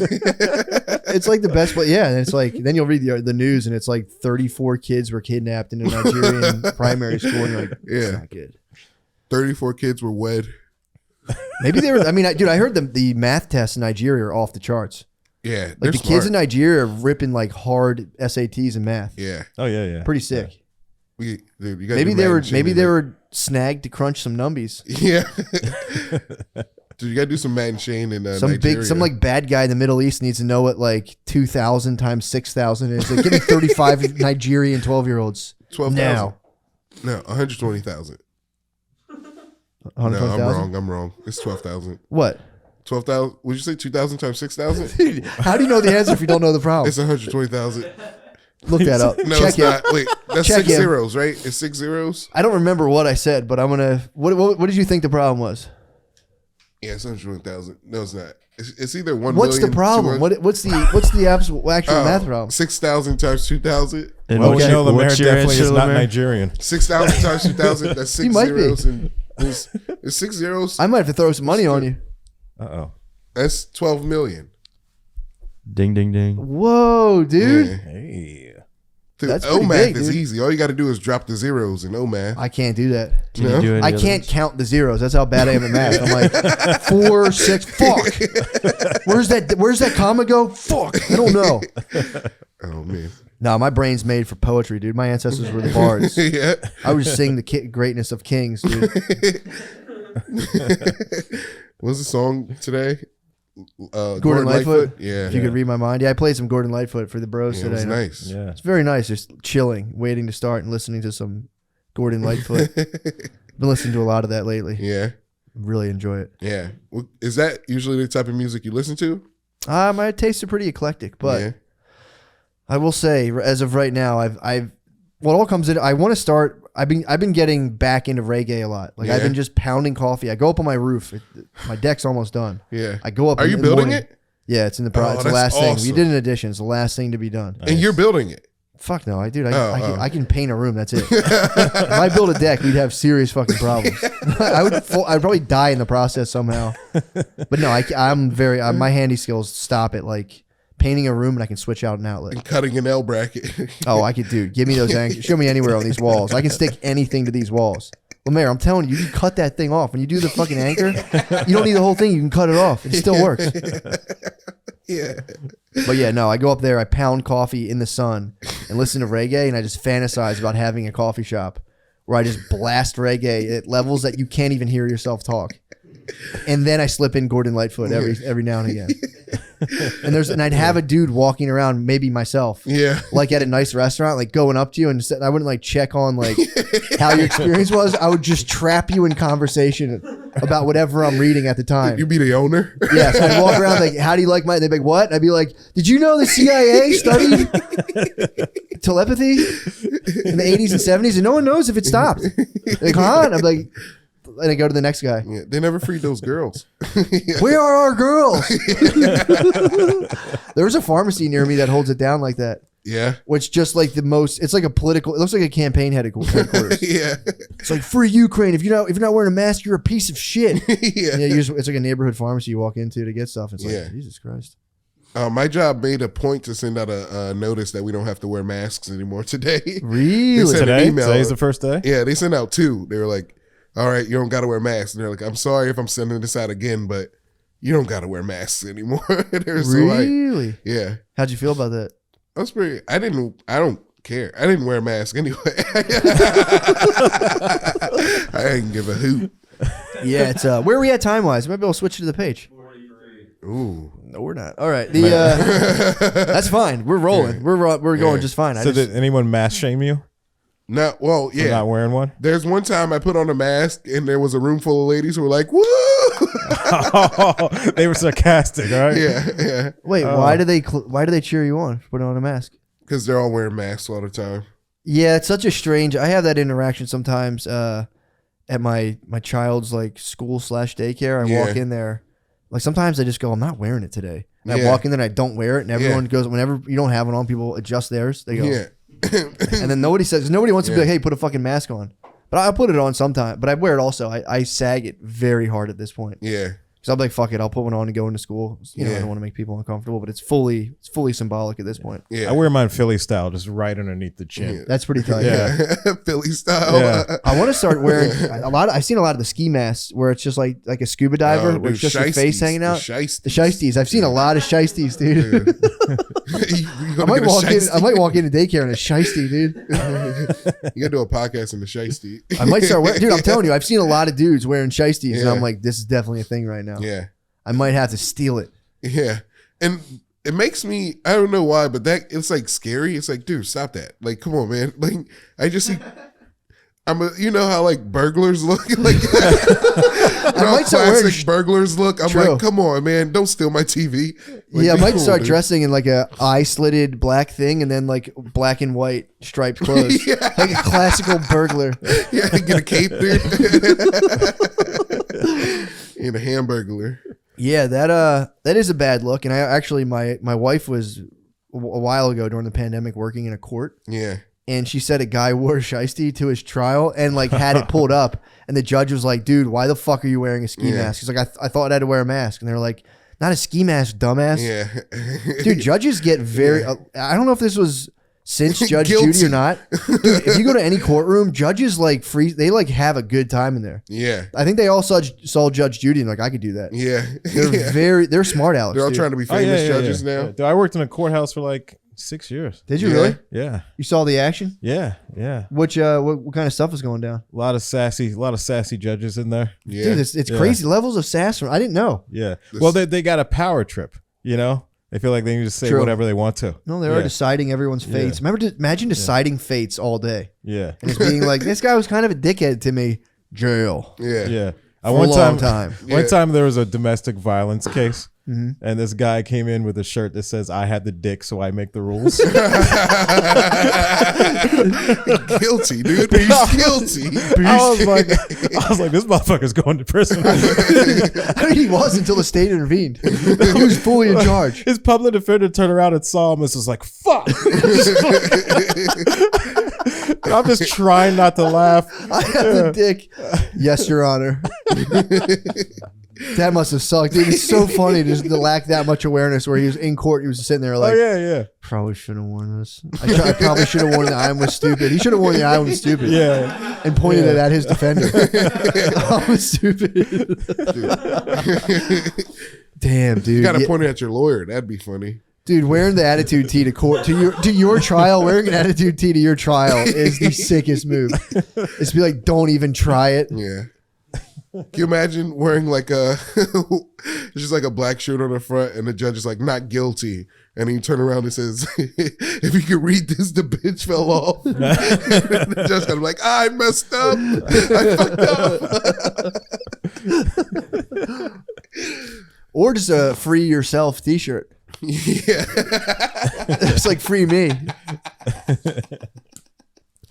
It's like the best place. Yeah, and it's like then you'll read the news and it's like 34 kids were kidnapped in a Nigerian primary school. And you're like, it's not good. 34 kids were wed. Maybe they were. I mean, dude, I heard the math tests in Nigeria are off the charts. Yeah. Like the kids in Nigeria are ripping like hard SATs in math. Yeah. Oh, yeah. Pretty sick. Dude, you gotta Maybe do they were math maybe shaming they there. were snagged to crunch some numbies. Yeah. Dude, you gotta do some Matt and Shane in Nigeria. Some like bad guy in the Middle East needs to know what like 2,000 times 6,000 is. Like, give me 35 Nigerian 12-year-olds 12,000. now. No, 120,000. No, 120,000. I'm wrong. It's 12,000. What? 12,000. Would you say 2,000 times 6,000? Dude, how do you know the answer if you don't know the problem? It's 120,000. Look that up. No, Check it's it. not. Wait, that's Check 6 it. zeros, right? It's 6 zeros. I don't remember what I said, but I'm gonna. What did you think the problem was? Yeah, it's 120,000. No, it's not. It's either 1 What's the million, problem? 200 What's the actual math problem? 6,000 times 2,000. And Well, what's we your- know LeMaire what's your definitely answer, is not LeMaire? Nigerian. 6,000 times 2,000. That's He 6 might be. zeros. And it's 6 zeros. I might have to throw some money on you. Uh-oh. That's 12 million. Ding, ding, ding. Whoa, dude. Yeah. Hey. Dude, That's pretty O-math big, is dude. easy. All you got to do is drop the zeros in O-math. I can't do that. Can No. you do any I other can't ones? count the zeros. That's how bad I am at math. I'm like 4, 6. Fuck. Where's that comma go? Fuck. I don't know. Oh, man. No, my brain's made for poetry, dude. My ancestors were the bards. Yeah. I would just sing the greatness of kings, dude. What's the song today? Gordon Lightfoot. Yeah. If you could read my mind. Yeah, I played some Gordon Lightfoot for the bros Yeah, it today. was nice. Yeah. It's very nice, just chilling, waiting to start and listening to some Gordon Lightfoot. Been listening to a lot of that lately. Yeah. Really enjoy it. Yeah. Well, is that usually the type of music you listen to? My tastes are pretty eclectic, but yeah. I will say, as of right now, I've what all comes in. I want to start. I've been getting back into reggae a lot. Like I've Yeah. been just pounding coffee. I go up on my roof. My deck's almost done. Yeah. I go up. Are you in the building morning. it? Yeah, it's in the Oh, it's the that's last thing. awesome. We did an addition. It's the last thing to be done. And you're building it. Fuck no, I Oh. can paint a room. That's it. If I build a deck, we'd have serious fucking problems. I'd probably die in the process somehow. But no, my handy skills stop at like painting a room and I can switch out an outlet. And cutting an L bracket. Oh, I could, dude. Give me those anchors. Show me anywhere on these walls. I can stick anything to these walls. LeMaire, I'm telling you, you can cut that thing off. When you do the fucking anchor, you don't need the whole thing. You can cut it off. It still works. Yeah. But yeah, no, I go up there, I pound coffee in the sun and listen to reggae, and I just fantasize about having a coffee shop where I just blast reggae at levels that you can't even hear yourself talk. And then I slip in Gordon Lightfoot every now and again. And I'd have a dude walking around, maybe myself, Yeah. like at a nice restaurant, like going up to you, and I wouldn't like check on like how your experience was. I would just trap you in conversation about whatever I'm reading at the time. You be the owner. Yes, I'd walk around like, how do you like my? They'd be like, what? I'd be like, did you know the CIA studied telepathy in the 80s and 70s, and no one knows if it stopped? Like, huh? And I'm like, and I go to the next guy. Yeah, they never freed those girls. Where are our girls? There was a pharmacy near me that holds it down like that. Yeah. Which just like the most, it's like a political, it looks like a campaign headquarters. Yeah. It's like, free Ukraine. If you're not wearing a mask, you're a piece of shit. Yeah. It's like a neighborhood pharmacy you walk into to get stuff. It's like, Yeah. Jesus Christ. My job made a point to send out a notice that we don't have to wear masks anymore today. Really? They sent an Today? email. Today's the first day? Yeah, they sent out 2. They were like, all right, you don't got to wear masks. And they're like, I'm sorry if I'm sending this out again, but you don't got to wear masks anymore. They're so like, Really? yeah. How'd you feel about that? That's pretty, I don't care. I didn't wear a mask anyway. I didn't give a hoot. Yeah, it's where are we at time wise? Maybe I'll switch to the page. Ooh. No, we're not. All right. That's fine. We're rolling. Yeah. We're going Yeah. just fine. So did anyone mass shame you No, well, for yeah. not wearing one? There's one time I put on a mask and there was a room full of ladies who were like, woo! They were sarcastic, right? Yeah. Wait, why do they cheer you on for putting on a mask? Because they're all wearing masks all the time. Yeah, it's such a strange. I have that interaction sometimes at my child's like school/daycare. I walk in there, like sometimes I just go, I'm not wearing it today. And I walk in there and I don't wear it, and everyone goes, whenever you don't have one on, people adjust theirs. They go, Yeah. and then nobody wants to be like, hey, put a fucking mask on. But I'll put it on sometime. But I wear it also. I sag it very hard at this point. Yeah. Because I'm like, fuck it, I'll put one on and go into school. You know, I don't want to make people uncomfortable, but it's fully symbolic at this point. Yeah. I wear mine Philly style, just right underneath the chin. Yeah. That's pretty tight. Yeah. Philly style. Yeah. I want to start wearing I've seen a lot of the ski masks where it's just like a scuba diver where it's just your face hanging out. The shiesties. I've seen a lot of shiesties, dude. I might walk into daycare in a shiesty, dude. You gotta do a podcast in the shiesty. I might start wearing, dude, I'm telling you, I've seen a lot of dudes wearing shiesties and Yeah. I'm like, this is definitely a thing right now. Yeah. I might have to steal it. Yeah. And it makes me, I don't know why, but that it's like scary. It's like, dude, stop that. Like, come on, man. Like, I just see, you know how like burglars look? Like, I might start wearing classic burglars look. I'm True. like, come on, man. Don't steal my TV. Like, yeah, I be might cool, start dude. dressing in like a eye slitted black thing and then like black and white striped clothes. Yeah. Like a classical burglar. Yeah, get a cape, dude. And a hamburglar. Yeah, that is a bad look. And I actually, my wife was a while ago during the pandemic working in a court. Yeah. And she said a guy wore a shiesty to his trial and like had it pulled up. And the judge was like, dude, why the fuck are you wearing a ski mask? He's like, I thought I had to wear a mask. And they're like, not a ski mask, dumbass. Yeah. Dude, judges get very, I don't know if this was since Judge Guilty. Judy or not. Dude, if you go to any courtroom, judges like they like have a good time in there. Yeah. I think they all saw Judge Judy and like, I could do that. Yeah. They're smart, Alex. They're all dude. trying to be famous judges now. Yeah. Dude, I worked in a courthouse for like 6 years. Did you Yeah. really? Yeah. You saw the action? Yeah. Yeah. What kind of stuff was going down? A lot of sassy judges in there. Yeah. Dude, it's crazy levels of sass. I didn't know. Yeah. Well, they got a power trip, you know? They feel like they can just say True. whatever they want to. No, they are deciding everyone's fates. Imagine deciding fates all day. Yeah. And it's being like, this guy was kind of a dickhead to me. Jail. Yeah. Yeah. For a long time. One time there was a domestic violence case. Mm-hmm. And this guy came in with a shirt that says, I had the dick, so I make the rules. Guilty, dude. He's guilty. I was like, this motherfucker's going to prison. I mean, he was until the state intervened. He was fully in charge. His public defender turned around and saw him and was like, fuck. And I'm just trying not to laugh. I have the dick. Yes, Your Honor. That must have sucked, dude. It's so funny just to lack that much awareness where he was in court. He was sitting there like, Oh, yeah. probably should have worn this. I probably should have worn the I was stupid. He should have worn the I was stupid. Yeah. And pointed it at his defender. I was stupid. Damn, dude. You got to point it at your lawyer. That'd be funny. Dude, wearing the attitude tee to court to your trial, wearing an attitude tee to your trial is the sickest move. It's be like, don't even try it. Yeah. Can you imagine wearing like it's just like a black shirt on the front and the judge is like, not guilty. And then you turn around and says, if you could read this, the bitch fell off. And the judge kind of like, I messed up. I fucked up. Or just a free yourself T-shirt. Yeah. It's like free me.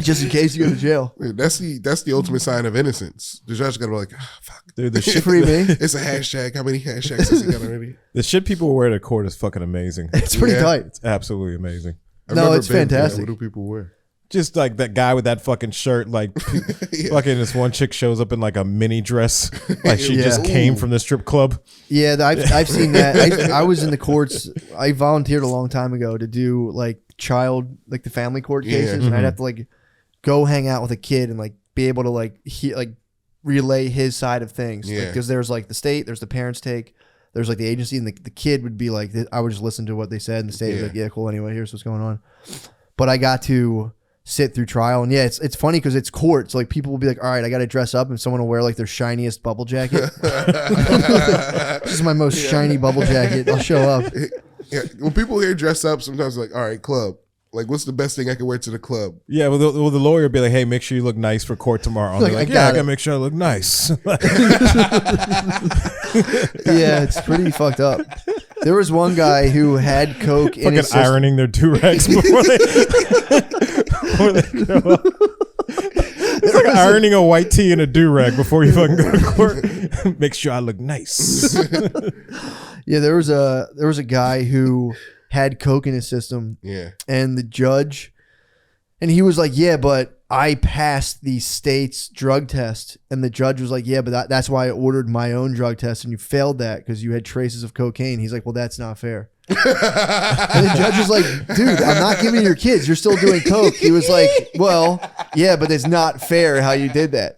Just in case you go to jail. Dude, that's the ultimate sign of innocence. The judge gotta be like, fuck. Dude, the shit, Free me. It's a hashtag. How many hashtags has he got already? the shit people wear to court is fucking amazing. It's pretty Yeah. tight. It's absolutely amazing. I've No, never it's been there. fantastic. What do people wear? Just like that guy with that fucking shirt, like fucking this one chick shows up in like a mini dress, like she Yeah. just came from the strip club. Yeah, I've seen that. I was in the courts. I volunteered a long time ago to do like the family court cases, and I'd have to like go hang out with a kid and like be able to like relay his side of things. Yeah. Because there's like the state, there's the parents' take, there's like the agency, and the kid would be like, I would just listen to what they said, and the state would be like, yeah, cool. Anyway, here's what's going on. But I got to sit through trial, and yeah, it's funny because it's court, so like people will be like, all right, I got to dress up, and someone will wear like their shiniest bubble jacket. This is my most shiny bubble jacket. I'll show up. Yeah. When people hear dress up, sometimes like, all right, club. Like, what's the best thing I can wear to the club? Yeah, well, the lawyer would be like, hey, make sure you look nice for court tomorrow. And Look, they're like, I yeah, I got gotta it. make sure I look nice. Yeah, it's pretty fucked up. There was one guy who had coke in Fucking his system. ironing their do-rags before they show up. It's like ironing a white tee and a do-rag before you fucking go to court. Make sure I look nice. Yeah, there was a guy who had coke in his system, Yeah. and the judge, and he was like, yeah, but I passed the state's drug test, and the judge was like, yeah, but that's why I ordered my own drug test, and you failed that because you had traces of cocaine. He's like, well, that's not fair. And the judge was like, dude, I'm not giving you your kids, you're still doing coke. He was like, well, yeah, but it's not fair how you did that.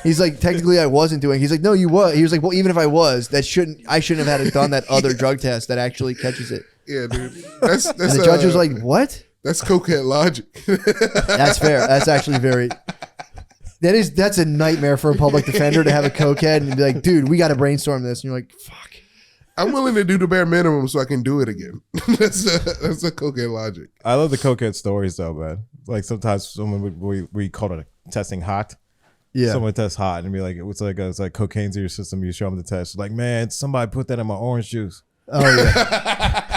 He's like, technically I wasn't doing. He's like, no, you was. He was like, well, even if I was, I shouldn't have had done that other drug test that actually catches it. Yeah, dude. That's And the judge was like, what? that's cokehead logic. That's fair. That's actually that's a nightmare for a public defender to have a cokehead and be like, dude, we got to brainstorm this. And you're like, fuck. I'm willing to do the bare minimum so I can do it again. That's a cokehead logic. I love the cokehead stories though, man. Like sometimes someone we call it testing hot. Yeah. Someone tests hot and be like, it's like cocaine's in your system. You show them the test. Like, man, somebody put that in my orange juice. Oh, yeah.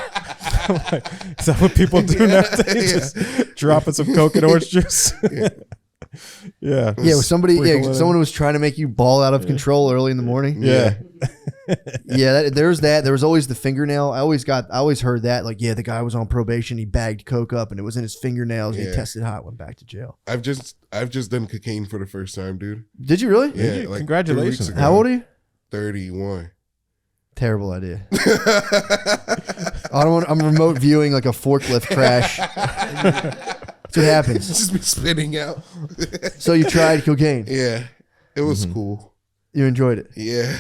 Is that what people do nowadays? Just dropping some coke in orange juice. Yeah. Yeah. Was Sprinkle it in. someone was trying to make you ball out of control early in the morning. Yeah. Yeah. There's that. There was always the fingernail. I always heard that. Like, yeah, the guy was on probation. He bagged coke up and it was in his fingernails. And he Yeah. tested hot, went back to jail. I've just done cocaine for the first time, dude. Did you really? Yeah, you? like Congratulations. 3 weeks ago. How old are you? 31. Terrible idea. I'm remote viewing like a forklift crash. That's what happens. Just be spitting out. So you tried cocaine. Yeah, it was cool. You enjoyed it. Yeah.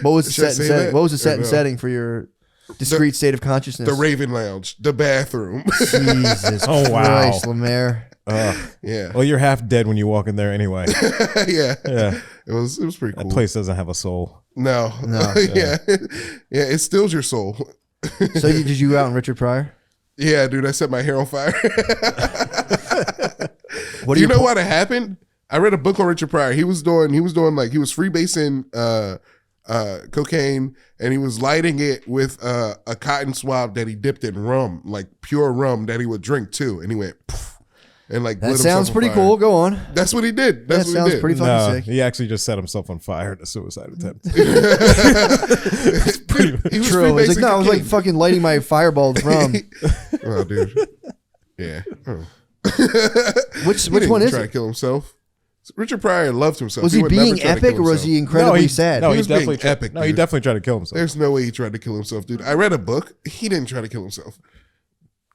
What was the Should I set say and setting? that? What was the set Or and no? setting for your discrete state of consciousness? The Raven Lounge, the bathroom. Jesus Oh, wow. Christ, LeMaire. Yeah. Well, you're half dead when you walk in there anyway. Yeah. Yeah. It was pretty cool. That place doesn't have a soul. No. No. Yeah. Yeah. It steals your soul. So did you go out in Richard Pryor? Yeah, dude. I set my hair on fire. What do You know what happened? I read a book on Richard Pryor. He was doing like he was freebasing cocaine, and he was lighting it with a cotton swab that he dipped in rum, like pure rum that he would drink too. And he went poof, and like That lit himself sounds on pretty fire. cool. Go on. That's what he did. That's That what sounds he did. pretty fucking No, sick. he actually just set himself on fire in a suicide attempt. He was True. It's freebasing like, no, I was like cocaine. fucking lighting my fireball with rum. Oh, dude. Yeah. Oh. Which He one didn't is try it? to kill himself. Richard Pryor loved himself. Was he would never being try to epic kill or was he himself. incredibly sad? No, He he was being definitely tried, epic, No, he dude. definitely tried to kill himself. There's no way he tried to kill himself, dude. I read a book. He didn't try to kill himself.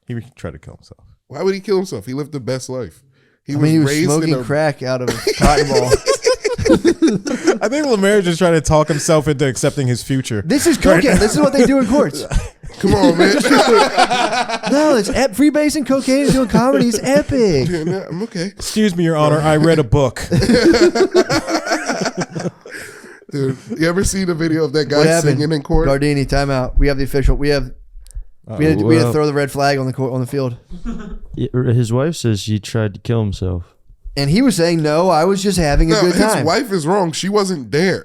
He tried to kill himself. Why would he kill himself? He lived the best life. I mean, he was raised smoking in a crack out of a cotton ball. I think LeMaire just trying to talk himself into accepting his future. This is cocaine. This is what they do in courts. Come on, man. No, it's freebasing cocaine and doing comedy is epic. Yeah, no, I'm okay. Excuse me, Your Honor. I read a book. Dude, you ever see the video of that What guy happened? singing in court? Gardini, time out. We have the official. We had to throw the red flag on the field. Yeah, his wife says he tried to kill himself. And he was saying, no, I was just having a No, good his time. wife is wrong. She wasn't there.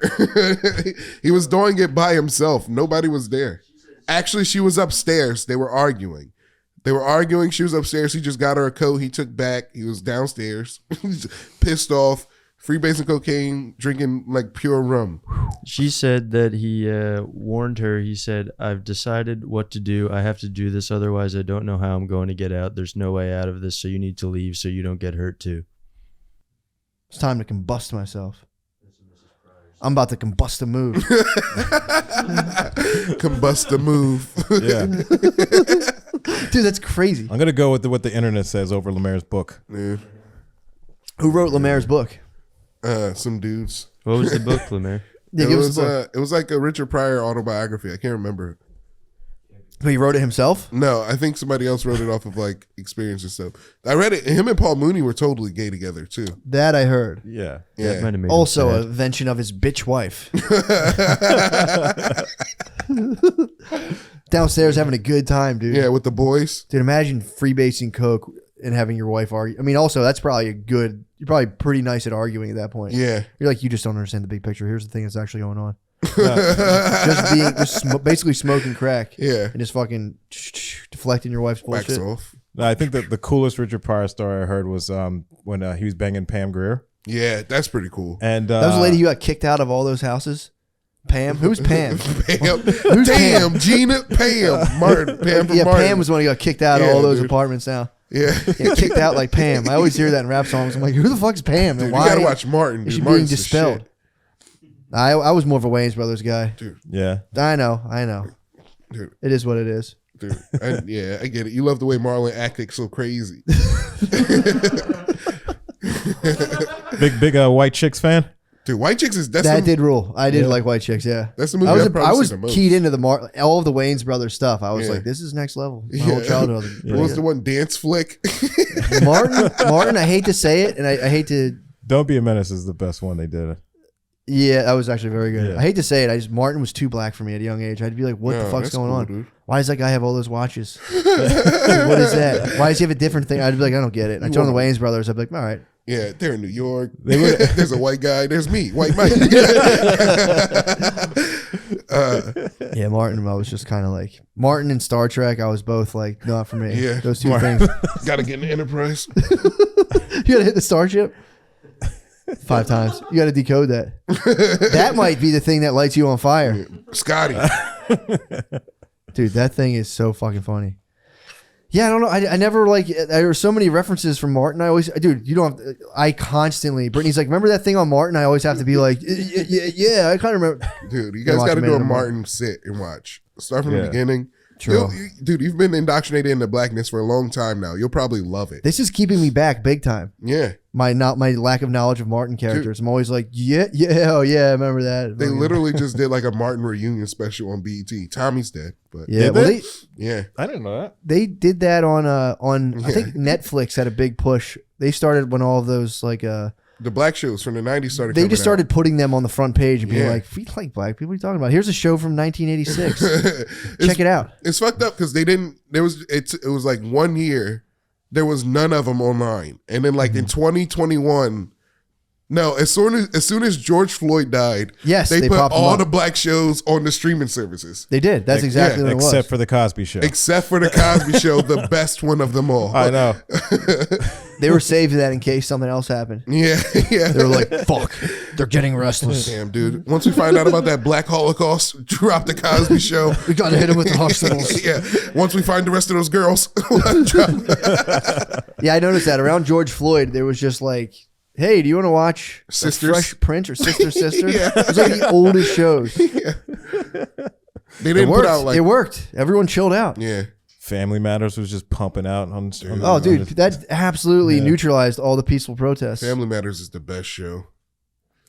He was doing it by himself. Nobody was there. Actually, she was upstairs. They were arguing. She was upstairs. He just got her a coat. He took back. He was downstairs, pissed off, freebasing cocaine, drinking like pure rum. She said that he warned her. He said, I've decided what to do. I have to do this. Otherwise, I don't know how I'm going to get out. There's no way out of this. So you need to leave so you don't get hurt too. It's time to combust myself. I'm about to combust a move. Combust the move. Yeah. Dude, that's crazy. I'm going to go with what the internet says over Lemaire's book. Yeah. Who wrote Lemaire's book? Some dudes. What was the book, LeMaire? Yeah, give us the book. It was like a Richard Pryor autobiography. I can't remember. Who, he wrote it himself? No, I think somebody else wrote it off of like experience and stuff. I read it. Him and Paul Mooney were totally gay together too. That I heard. Yeah. Yeah. That might have made Also, him a sad. invention of his bitch wife. Downstairs having a good time, dude. Yeah, with the boys. Dude, imagine freebasing coke and having your wife argue. I mean, also, that's probably a good, you're probably pretty nice at arguing at that point. Yeah. You're like, you just don't understand the big picture. Here's the thing that's actually going on. Just basically smoking crack. Yeah. And just fucking deflecting your wife's Wax bullshit. off. No, I think that the coolest Richard Pryor story I heard was when he was banging Pam Grier. Yeah, that's pretty cool. And That was the lady who got kicked out of all those houses. Pam? Who's Pam? Pam. Who's Damn, Gina. Pam. Martin. Pam from Yeah, Martin. Pam was the one who got kicked out of Yeah, all those dude. apartments now. Yeah. Yeah, kicked out like Pam. I always hear that in rap songs. I'm like, who the fuck's Pam? Dude, And you why gotta watch Martin. is Dude. she being Martin's the dispelled? shit. I was more of a Wayans Brothers guy. yeah. I know. Dude. It is what it is. Dude, yeah, I get it. You love the way Marlon acted so crazy. Big white chicks fan. Dude, White Chicks is that's That the, did rule. I did like White Chicks. Yeah, That's the movie I was I've probably I was seen the most. keyed into all of the Wayans Brothers stuff. I was Yeah. like, this is next level. My Yeah. whole childhood. was What was the one dance flick? Martin. I hate to say it, and I hate to. Don't Be a Menace is the best one they did. Yeah, that was actually very good. Yeah. I hate to say it. Martin was too black for me at a young age. I'd be like, what the No, fuck's that's going cool, on? dude. Why does that guy have all those watches? Like, what is that? Why does he have a different thing? I'd be like, I don't get it. And I told the Wayans Brothers, I'd be like, all right. Yeah, they're in New York. There's a white guy. There's me, White Mike. Yeah, Martin, I was just kind of like, Martin and Star Trek, I was both like, not for me. Yeah. Those two things. Got to get in the Enterprise. You got to hit the Starship 5 times. You got to decode that. That might be the thing that lights you on fire. Scotty. Dude, that thing is so fucking funny. Yeah, I don't know. I never like. There were so many references from Martin. I always, dude, you don't. I constantly. Brittany's like, remember that thing on Martin? I always have to be like, yeah. I kind of remember. Dude, you guys got to do a Documented Martin sit and watch. Start from the Yeah. beginning. True. Dude, you've been indoctrinated into blackness for a long time now. You'll probably love it. This is keeping me back big time. Yeah. My lack of knowledge of Martin characters. I'm always like, oh yeah, I remember that. They literally just did like a Martin reunion special on BET. Tommy's dead, but Yeah, Did well, they? yeah. I didn't know that. they did that on I think Netflix had a big push. They started when all of those like The black shows from the 90s started they coming just out. started putting them on the front page and being Yeah. like, we like black people. What are you talking about? Here's a show from 1986. Check it out. It's fucked up because they didn't. It was like 1 year. There was none of them online, and then like in 2021. No, as soon as George Floyd died, Yes, they they put popped them all up. the black shows on the streaming services, They did. That's exactly what it was. Except for the Cosby Show. except for the Cosby Show, the best one of them all. I know. They were saving that in case something else happened. Yeah, yeah. They were like, fuck, they're getting restless. Damn, dude. Once we find out about that Black Holocaust, drop the Cosby Show. We got to hit them with the hospitals. Yeah. Once we find the rest of those girls, drop. Yeah, I noticed that around George Floyd, there was just like, hey, do you want to watch Sisters? Fresh Prince or Sister? Yeah. It was like the oldest shows. They It didn't put worked. out like It worked. Everyone chilled out. yeah. Fambly Matters was just pumping out on Oh, dude, that absolutely neutralized all the peaceful protests. Family Matters is the best show.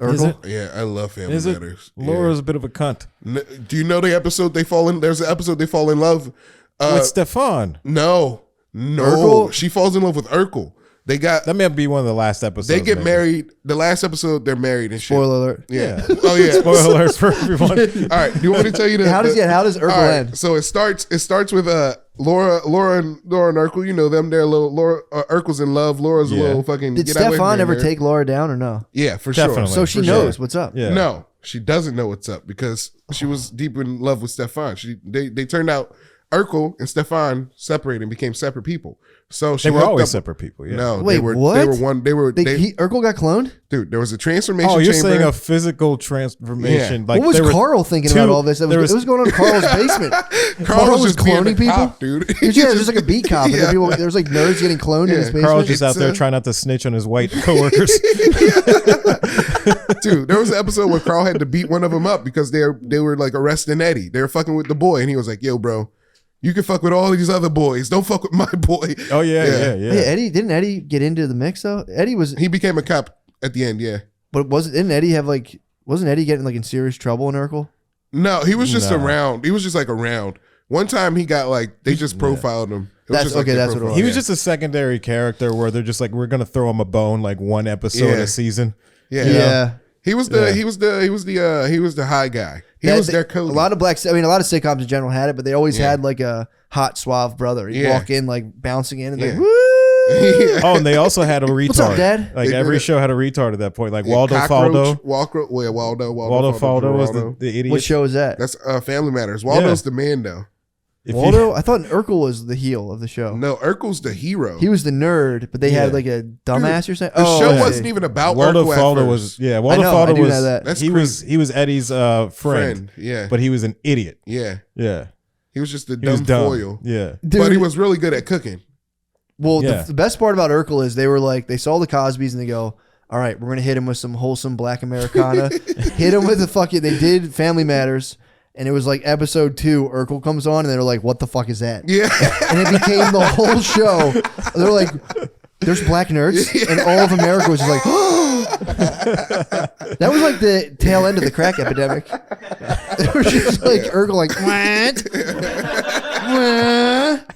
Is Urkel? it? Yeah, I love Family Is it? Matters. Laura's a bit of a cunt. Yeah. Do you know the episode they fall in? There's an episode they fall in love. With Stefan. No, Urkel? she falls in love with Urkel. They got That may be one of the last episodes. they get maybe. married. The last episode they're married and shit. Spoiler alert. Yeah. Oh yeah. Spoiler alert for everyone. All right. Do you want me to tell you the How does Urkel all right, end? So it starts with Laura and Urkel, you know them. They're a little. Urkel's in love. Laura's a little fucking. Did get away from Stefan me, ever nerd. take Laura down or no? Yeah, for Definitely. sure. So she For knows sure. what's up. Yeah. No, she doesn't know what's up because she was deep in love with Stefan. They turned out Urkel and Stefan separated and became separate people. So she They were hooked always up- separate people. Yeah. No, Wait, they were. what? They were one. They were. Urkel got cloned? Dude, there was a transformation. Oh, you're chamber. saying a physical transformation? Yeah. Like what was there were Carl thinking two- about all this? It there was, it was going on in Carl's basement. Carl was just being cloning a people? cop, dude. Yeah, there's like a beat cop. And there was like nerds getting cloned in his basement. Carl's just out It's, there trying not to snitch on his white coworkers. Dude, there was an episode where Carl had to beat one of them up because they were like arresting Eddie. They were fucking with the boy, and he was like, "Yo, bro, you can fuck with all these other boys. Don't fuck with my boy." Oh yeah. Hey, didn't Eddie get into the mix though? Eddie was, He became a cop at the end. Yeah. but didn't Eddie have like, wasn't Eddie getting like in serious trouble in Urkel? No, he was just No. around. He was just like around. One time he got like they just profiled him. It was That's- just like okay, they that's what it profiled was. He him. was just a secondary character where they're just like, we're gonna throw him a bone like one episode Yeah. a season. yeah. Yeah. He was the high guy. He was their coach. A lot of a lot of sitcoms in general had it, but they always had like a hot, suave brother. He'd walk in like bouncing in and like, Yeah. woo! Oh, and they also had a retard. What's up, Dad? Like They every did it. show had a retard at that point. Like Yeah, Waldo Cockroach, Faldo. Waldo Waldo Faldo was Geraldo. the idiot. What show is that? That's Fambly Matters. Waldo's the man though. If you- Waldo? I thought Urkel was the heel of the show. No, Urkel's the hero. He was the nerd, but they Yeah. had like a dumbass or something. The show I see. wasn't even about Waldo Urkel at Faldo first. was Waldo I know, Faldo I do was know that. That's he was Eddie's friend, Yeah. but he was an idiot. Yeah. Yeah, He was just the he was dumb dumb. foil. Yeah, Dude, But he was really good at cooking. well, Yeah. the best part about Urkel is they were like, they saw the Cosbys and they go, all right, we're going to hit him with some wholesome black Americana. Hit him with the fucking, they did Family Matters. And it was like episode 2, Urkel comes on and they're like, what the fuck is that? Yeah. And it became the whole show. They're like, there's black nerds. And all of America was just like, that was like the tail end of the crack epidemic. It was just like Urkel like, what?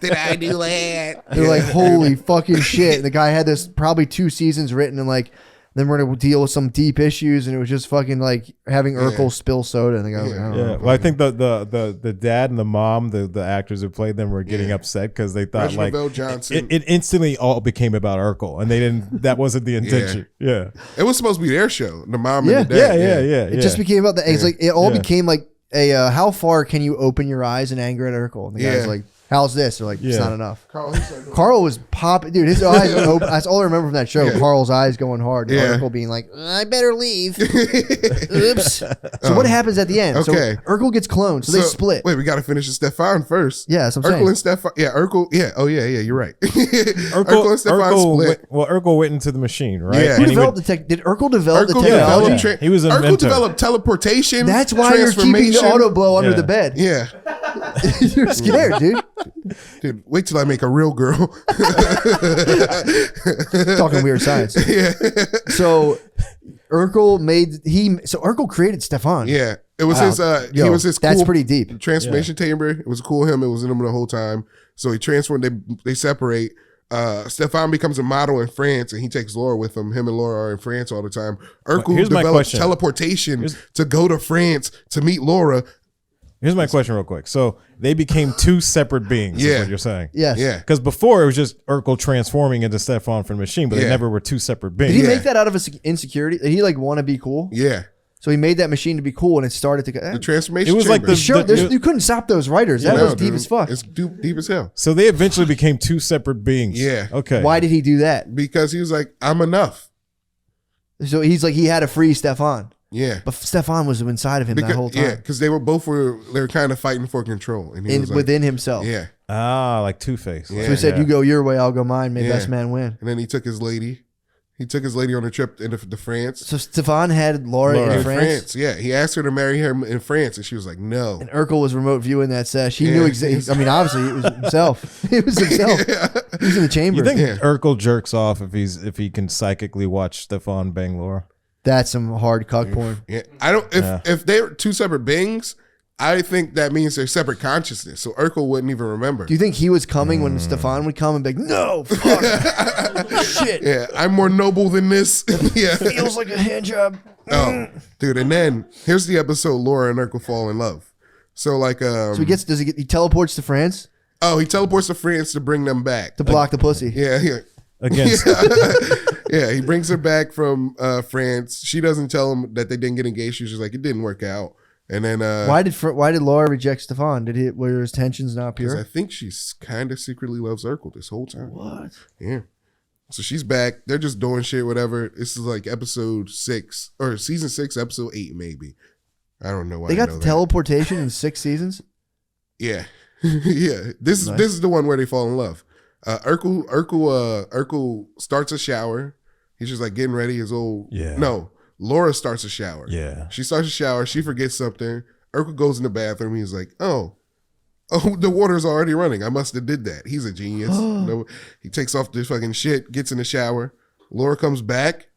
Did I do that? They're like, holy fucking shit. And the guy had this probably 2 seasons written and like, then we're going to deal with some deep issues. And it was just fucking like having Urkel spill soda. And the guy was like, I don't yeah. know. Well, I think the dad and the mom, the actors who played them, were getting upset because they thought Reginald like Bell Johnson. it instantly all became about Urkel, and they didn't. That wasn't the intention. Yeah, It was supposed to be their show. The mom Yeah. and the dad. yeah. It just became about the. It's like it all Yeah. became like a. How far can you open your eyes in anger at Urkel? And the guy's Yeah. like, "How's this?" They're like, "It's Yeah. not enough." Carl, he's like, Carl was popping, dude. His eyes were open. That's all I remember from that show. Yeah. Carl's eyes going hard. And Yeah. Urkel being like, "I better leave." Oops. So what happens at the end? Okay. So Urkel gets cloned. So they split. Wait, we got to finish with Stefan first. Yeah, that's what I'm Urkel saying. and Stefan. Yeah, Urkel. Yeah. Oh, yeah. You're right. Urkel and Stefan split. Urkel went into the machine, right? Yeah. Who And he developed would- the tech? Did Urkel develop Urkel the technology? developed. He was an Urkel inventor. developed teleportation. That's why you're keeping the transformation. auto blow under Yeah. the bed. Yeah, You're scared, dude. dude. Wait till I make a real girl. Talking weird science. Yeah, So Urkel created Stefan. yeah. It was his. Yo, he was his. that's cool pretty deep. transformation chamber. It was cool. Him. It was in him the whole time. So he transformed. They separate. Stefan becomes a model in France, and he takes Laura with him. Him and Laura are in France all the time. Urkel Here's my develops question. teleportation to go to France to meet Laura. Here's my question, real quick. So they became two separate beings. Yeah. Is what you're saying? Yes. Yeah. Because before it was just Urkel transforming into Stefan from the machine, but they Yeah. never were two separate Did beings. he Yeah. make that out of his insecurity? Did he like want to be cool? Yeah, So he made that machine to be cool, and it started to go. the transformation. It was like chamber. the- Sure, you couldn't stop those writers. That No, was deep dude. as fuck. It's deep as hell. So they eventually became two separate beings. Yeah. Okay. Why did he do that? Because he was like, I'm enough. So he's like he had to free Stefan, Yeah. but Stefan was inside of him that whole time, Yeah, because they were kind of fighting for control. And he was like, within himself. yeah. Ah, like Two-Face. Yeah. So he said, "You go your way, I'll go mine. May Yeah. best man win." And then he took his lady. He took his lady on a trip into France. So Stefan had Laura Laura. in In France, Yeah. He asked her to marry him in France, and she was like, no. and Urkel was remote viewing that sesh. He Yeah. knew exactly. I mean, obviously, it was himself. It was himself. He was in the chamber. You think Yeah. Urkel jerks off if he can psychically watch Stefan bang Laura? That's some hard cuck porn. Yeah. I don't. If they're two separate beings, I think that means they're separate consciousness. So Urkel wouldn't even remember. Do you think he was coming when Stefan would come and be like, "No, fuck, shit, Yeah, I'm more noble than this. Yeah. feels like a hand job." Oh, dude. And then here's the episode Laura and Urkel fall in love. So like, So he teleports to France. Oh, he teleports to France to bring them back. To block the pussy. Yeah. Against Yeah, he brings her back from France. She doesn't tell him that they didn't get engaged. She's just like, it didn't work out. And then Why did Laura reject Stefan? Were his tensions not because pure? I think she's kind of secretly loves Urkel this whole time. What? Yeah. So she's back. They're just doing shit, whatever. This is like episode 6 or season 6, episode 8, maybe. I don't know why. They got I know the teleportation in 6 seasons? Yeah. Yeah. This is the one where they fall in love. Urkel starts a shower. He's just like getting ready. No, Laura starts a shower. Yeah. She starts a shower. She forgets something. Urkel goes in the bathroom. He's like, oh, the water's already running. I must have did that. He's a genius. No, he takes off the fucking shit, gets in the shower. Laura comes back.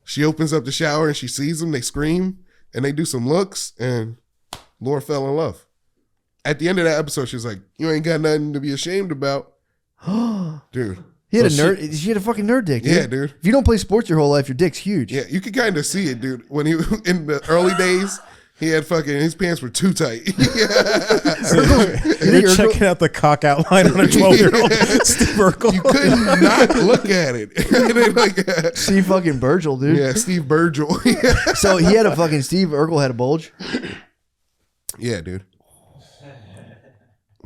She opens up the shower and she sees them. They scream and they do some looks and Laura fell in love. At the end of that episode, she's like, you ain't got nothing to be ashamed about. Dude. She had a fucking nerd dick, dude. Yeah, dude. If you don't play sports your whole life, your dick's huge. Yeah, you could kind of see it, dude. When he in the early days, he had his pants were too tight. You're checking out the cock outline on a 12-year-old Steve Urkel. You could not look at it. Steve fucking Burgel, dude. Yeah, Steve Burgel. So he had a fucking Steve Urkel had a bulge. Yeah, dude.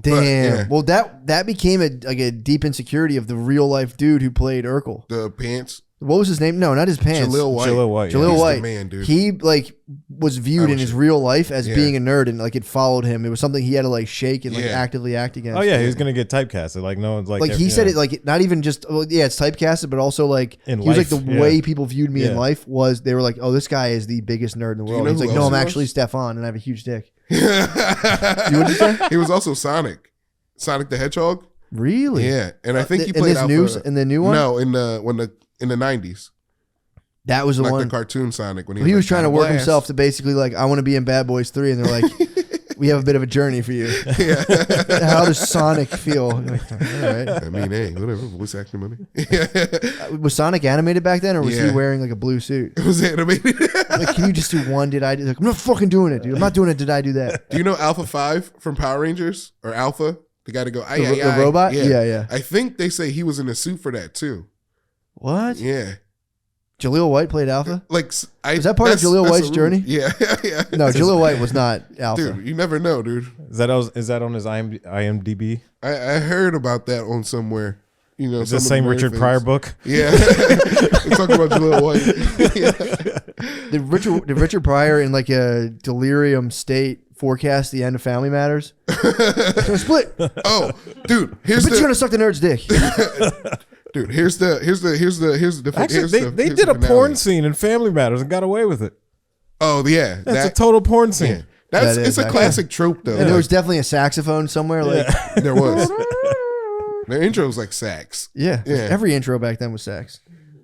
Damn. But, yeah. Well, that became a deep insecurity of the real life dude who played Urkel. The pants. What was his name? No, not his pants. Jaleel White. Jaleel He's White. the man, dude. He was viewed in his real life as being a nerd, and it followed him. It was something he had to shake and actively act against. Oh yeah, he was gonna get typecasted. No one's he said it not even just it's typecasted, but also in he was life, the way people viewed me in life was they were like, oh, this guy is the biggest nerd in the world. He's like, no, I'm actually Stefan, and I have a huge dick. What'd you say? He was also Sonic the Hedgehog. Really? Yeah, and I think he played in the new one. No, in the 90s. That was the one. The cartoon Sonic when he was trying to work himself to basically I want to be in Bad Boys 3, and they're like, we have a bit of a journey for you. Yeah. How does Sonic feel? All right. I mean, hey, whatever. Voice acting money. Was Sonic animated back then, or was he wearing a blue suit? It was animated. Can you just do one? Did I do? I'm not fucking doing it, dude. I'm not doing it. Did I do that? Do you know Alpha 5 from Power Rangers or Alpha? The guy to go. The robot. Yeah. I think they say he was in a suit for that too. What? Yeah. Jaleel White played Alpha? Was that part of Jaleel White's journey? Yeah. Yeah. No, Jaleel White was not Alpha. Dude, you never know, dude. Is that on his IMDb? I heard about that on somewhere. You know, it's the same Richard Pryor book. Yeah. We're talking about Jaleel White. Did Richard Pryor in a delirium state forecast the end of Fambly Matters? It's gonna split. Oh, dude, you're gonna suck the nerd's dick. Dude, here's the Actually, they did a porn scene in Fambly Matters and got away with it. Oh yeah, that's a total porn scene. Yeah. It's a classic trope though. And there was definitely a saxophone somewhere. There was. Their intro was like sax. Yeah. Every intro back then was sax.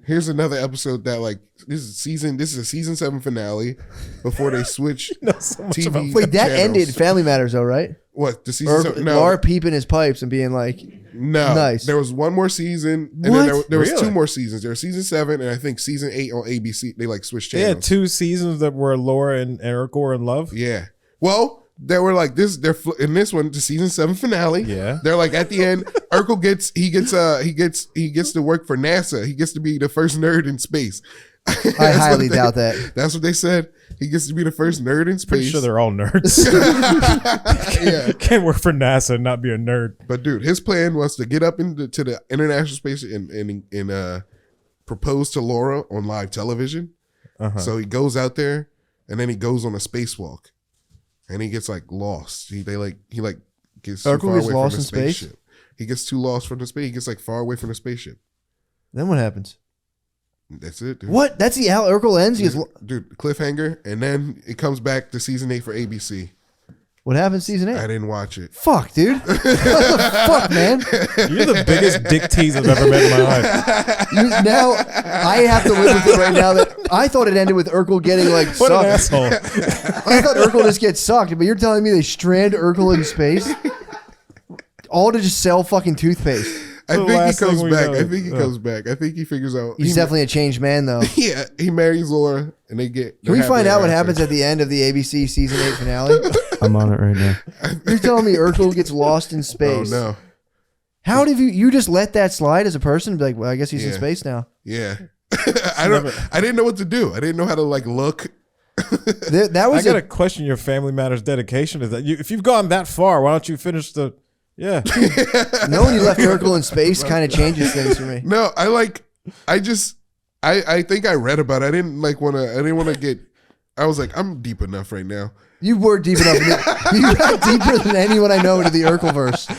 Here's another episode that this is a season 7 finale before they switch TV. Wait, that ended Fambly Matters though, right? What, the season 7? No. Laura peeping his pipes and being like, no, nice. There was one more season, and then there was 2 more seasons. There was season 7, and I think season 8 on ABC. They switched channels. They had 2 seasons that were Laura and Urkel were in love. Yeah. Well, they were this. They're in this one, the season 7 finale. Yeah. They're at the end. Urkel gets to work for NASA. He gets to be the first nerd in space. I highly doubt that. That's what they said. He gets to be the first nerd in space. Pretty sure they're all nerds. Yeah. Can't work for NASA and not be a nerd. But dude, his plan was to get up to the international space and propose to Laura on live television. Uh-huh. So he goes out there and then he goes on a spacewalk. And he gets Urkel lost. He gets gets too far away from lost the in space? spaceship. He gets too lost from the space. He gets far away from the spaceship. Then what happens? That's it, dude. What? That's the how Urkel ends? Dude, cliffhanger, and then it comes back to season 8 for ABC. What happens season 8? I didn't watch it. Fuck, dude. What the fuck, man? You're the biggest dick tease I've ever met in my life. Now, I have to live with it right now that I thought it ended with Urkel getting sucked. What an asshole. I thought Urkel just gets sucked, but you're telling me they strand Urkel in space? All to just sell fucking toothpaste. I think he comes back. I think he comes back. I think he figures out. He's definitely a changed man, though. Yeah, he marries Laura, and they get. Can we find out what happens at the end of the ABC season 8 finale? I'm on it right now. You're telling me Urkel gets lost in Oh space? no. How did you just let that slide as a person? Be like, well, I guess he's in space now. Yeah. I didn't know what to do. I didn't know how to like look. That was I gotta question your Fambly Matters dedication. Is that if you've gone that far, why don't you finish the? Yeah. knowing you left Urkel in space kind of changes things for me. No, I think I read about it. I didn't want to get, I was like, I'm deep enough right now. You were deep enough. You got deeper than anyone I know into the Urkelverse.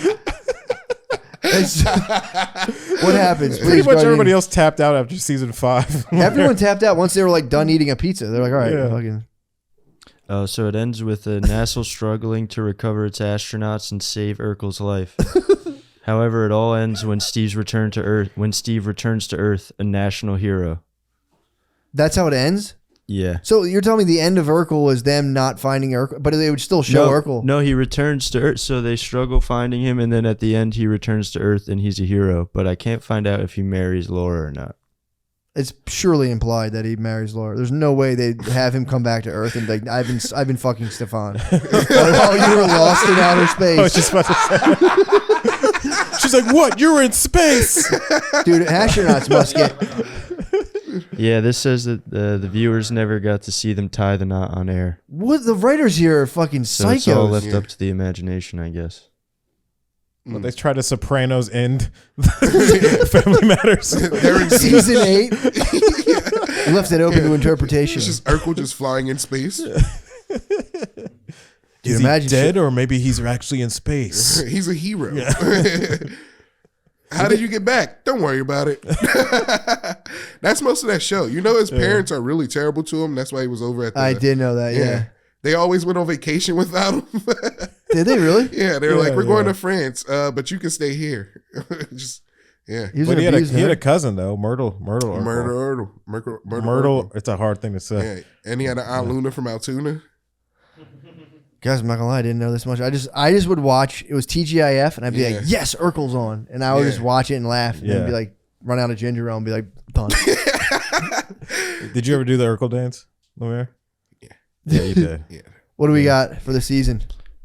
What happens? Pretty Please, much Gardini. everybody else tapped out after season 5. Everyone tapped out once they were like done eating a pizza. They're like, all right, Yeah. fucking. So it ends with NASA struggling to recover its astronauts and save Urkel's life. However, it all ends when Steve returns to Earth, a national hero. That's how it ends? Yeah. So you're telling me the end of Urkel was them not finding Urkel, but they would still show Urkel. No, he returns to Earth, so they struggle finding him, and then at the end he returns to Earth and he's a hero. But I can't find out if he marries Laura or not. It's surely implied that he marries Laura. There's no way they'd have him come back to Earth and be like, I've been fucking Stefan. Oh, you were lost in outer space. I was just about to say. She's like, what? You were in space. Dude, astronauts must get... Yeah, this says that the viewers never got to see them tie the knot on air. What? The writers here are fucking So it's all psychos. left up to the imagination, I guess. Well, they tried to Sopranos end Fambly Matters. They're in Season 8. Left it open to interpretation. It's just Urkel just flying in space. Is he dead or maybe he's actually in space? He's a hero. How did you get back? Don't worry about it. That's most of that show. You know his parents are really terrible to him. That's why he was over at the... I did know that, yeah. They always went on vacation without him. Did they really? Yeah, they were like, we're going to France, but you can stay here. Just, yeah. He was But an he abused had a nerd. cousin though, Myrtle. Myrtle. It's a hard thing to say. Yeah. And he had an Aunt Luna from Altoona. Guys, I'm not gonna lie, I didn't know this much. I just would watch. It was TGIF, and I'd be like, "Yes, Urkel's on," and I would just watch it and laugh, and then be like, run out of ginger ale and be like, "Done." Did you ever do the Urkel dance, LeMaire? Yeah, you did. Yeah. What do we got for the season?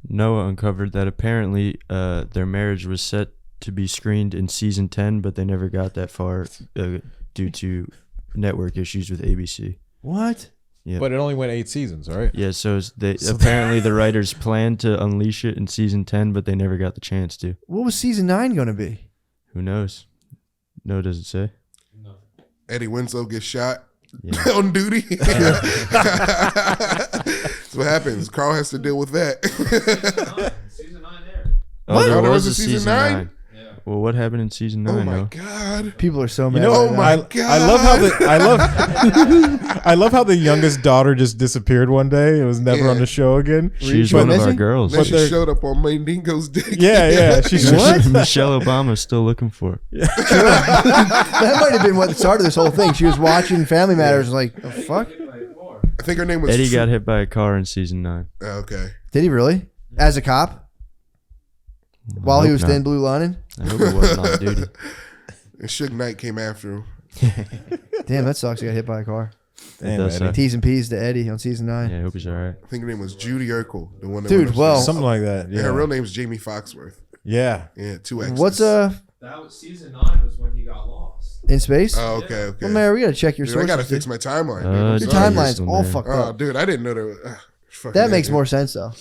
Noah uncovered that apparently their marriage was set to be screened in season 10, but they never got that far due to network issues with ABC. What? Yeah. But it only went 8 seasons, right? Yeah, so apparently the writers planned to unleash it in season 10, but they never got the chance to. What was season 9 gonna be? Who knows? No, does it say? Eddie Winslow gets shot Yeah. on duty. That's what happens. Carl has to deal with that. Season 9 aired. Oh, there Oh, was a season 9. Yeah. Well, what happened in season 9? Oh my Noah? God. People are so mad. You know, right Oh now. my I love how I love how the youngest daughter just disappeared one day. It was never on the show again. She's Went one of our missing? girls. Then But she they're- showed up on Mandingo's dick. Yeah. She's Michelle Obama's still looking for her. That might have been what started this whole thing. She was watching Family Matters, like, the fuck? I think her name was Eddie got hit by a car in season 9. Oh, okay. Did he really? As a cop? While he hope was not. thin blue lining? I hope it wasn't on duty. And Suge Knight came after him. Damn, that sucks. He got hit by a car. It does suck. T's and P's to Eddie on season 9. Yeah, I hope he's all right. I think her name was Judy Urkel, the one that Dude, went well- upstairs. something like that. And her Yeah. real name's Jamie Foxworth. Yeah. Yeah, 2 X's. What's That was season 9 was when he got lost. in space? Oh, okay. Well, Mary, we gotta check your Dude, I sources. gotta dude. fix my timeline. Uh, man. I'm Your sorry. timeline's all man. fucked Oh, up. dude, I didn't know that. Fucking That makes dude. more sense though.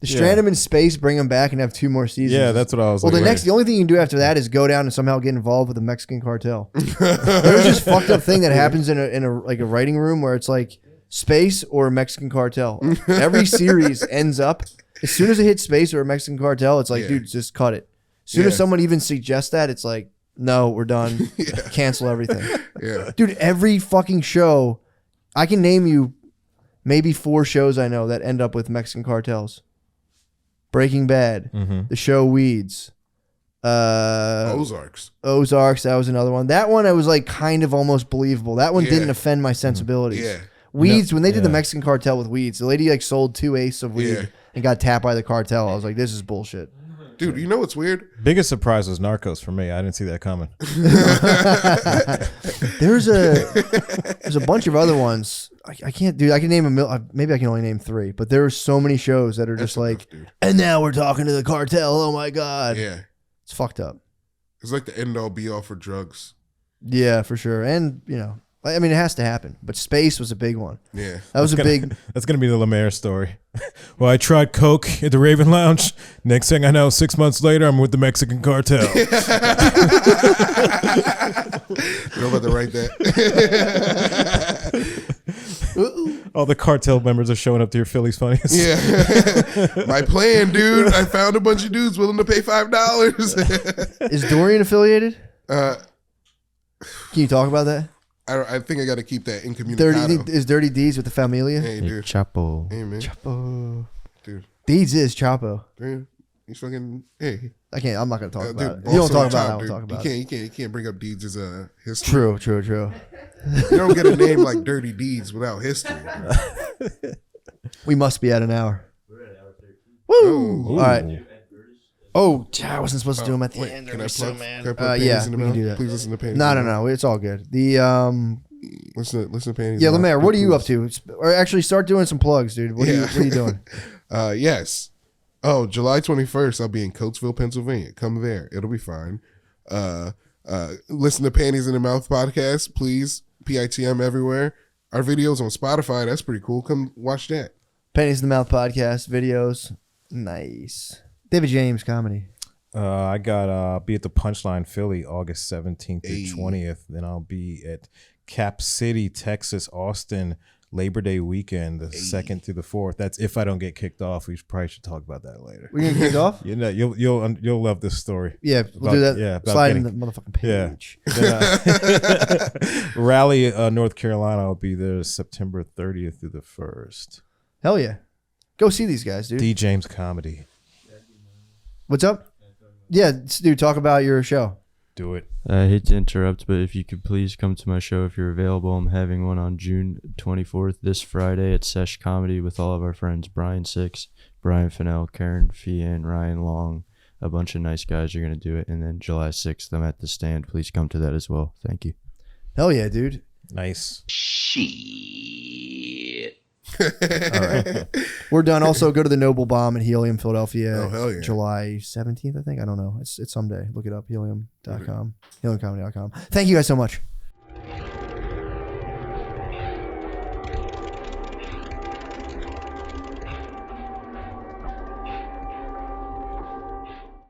To strand him in space, bring him back, and have 2 more seasons. Yeah, that's what I was Well, like. the only thing you can do after that is go down and somehow get involved with the Mexican cartel. There's this fucked up thing that happens in a like a writing room where it's like space or Mexican cartel. Every series ends up as soon as it hits space or a Mexican cartel. It's like, Yeah. dude, just cut it. As soon as Yeah. someone even suggests that, it's like, no, we're done. Cancel everything. Yeah. Dude, every fucking show, I can name you maybe 4 shows I know that end up with Mexican cartels. Breaking Bad, the show Weeds, Ozarks. Ozarks, that was another one. That one I was like kind of almost believable. That one Yeah. didn't offend my sensibilities. Yeah. Weeds, when they did the Mexican cartel with Weeds, the lady like sold 2 eighths of weed Yeah. and got tapped by the cartel. I was like, this is bullshit. Dude, you know what's weird? Biggest surprise was Narcos for me. I didn't see that coming. There's a bunch of other ones. I can't do. I can name maybe I can only name 3. But there are so many shows that are just like, and now we're talking to the cartel. Oh my god. Yeah. It's fucked up. It's like the end all be all for drugs. Yeah, for sure. And I mean, it has to happen. But space was a big one. Yeah. That was big. That's gonna be the LeMaire story. Well, I tried coke at the Raven Lounge. Next thing I know, 6 months later, I'm with the Mexican cartel. You know about to write that. All the cartel members are showing up to your Philly's Funniest. Yeah. My plan, dude. I found a bunch of dudes willing to pay $5. Is Dorian affiliated? Can you talk about that? I think I got to keep that incommunicado. Is Dirty Deeds with the Familia? Hey, dude. Chapo. Hey, man. Chapo. Dude. Deeds is Chapo. Dude. He's fucking, hey. I'm not going to talk about dude, it. You don't talk top, about it, I dude. won't talk about it. You can't bring up Deeds as a history. True. You don't get a name like Dirty Deeds without history. We must be at an hour. Woo! All right. Oh, I wasn't supposed to do them at the end. Can I So plug, mad. can I plug Yeah, Panties in the we can Mouth? do that. Please listen to Panties. No. It's all good. The Listen to Panties. yeah, in the Mouth. LeMaire, what are you up to? Or actually, start doing some plugs, dude. What are you doing? Yes. Oh, July 21st, I'll be in Coatesville, Pennsylvania. Come there. It'll be fine. Listen to Panties in the Mouth podcast, please. PITM everywhere. Our videos on Spotify. That's pretty cool. Come watch that. Panties in the Mouth podcast videos. Nice. David James comedy. I got be at the Punchline Philly August 17th through Hey. 20th. Then I'll be at Cap City, Texas, Austin, Labor Day weekend, the 2nd through the 4th. That's if I don't get kicked off. We probably should talk about that later. We're gonna kick off. You know, you'll love this story. Yeah, we'll do that. Yeah, about Slide in getting- the motherfucking page. Raleigh, North Carolina. I'll be there September 30th through the 1st. Hell yeah, go see these guys, dude. D. James Comedy. What's up? Yeah, dude, talk about your show. Do it. I hate to interrupt, but if you could please come to my show if you're available. I'm having one on June 24th, this Friday at Sesh Comedy with all of our friends. Brian Six, Brian Fennell, Karen Fian, Ryan Long. A bunch of nice guys are going to do it. And then July 6th, I'm at the Stand. Please come to that as well. Thank you. Hell yeah, dude. Nice. All right. We're done. Also, go to the Noble Bomb in Helium, Philadelphia. Oh, hell yeah. July 17th, I think. I don't know. It's someday. Look it up. Helium.com. Heliumcomedy.com. Thank you guys so much.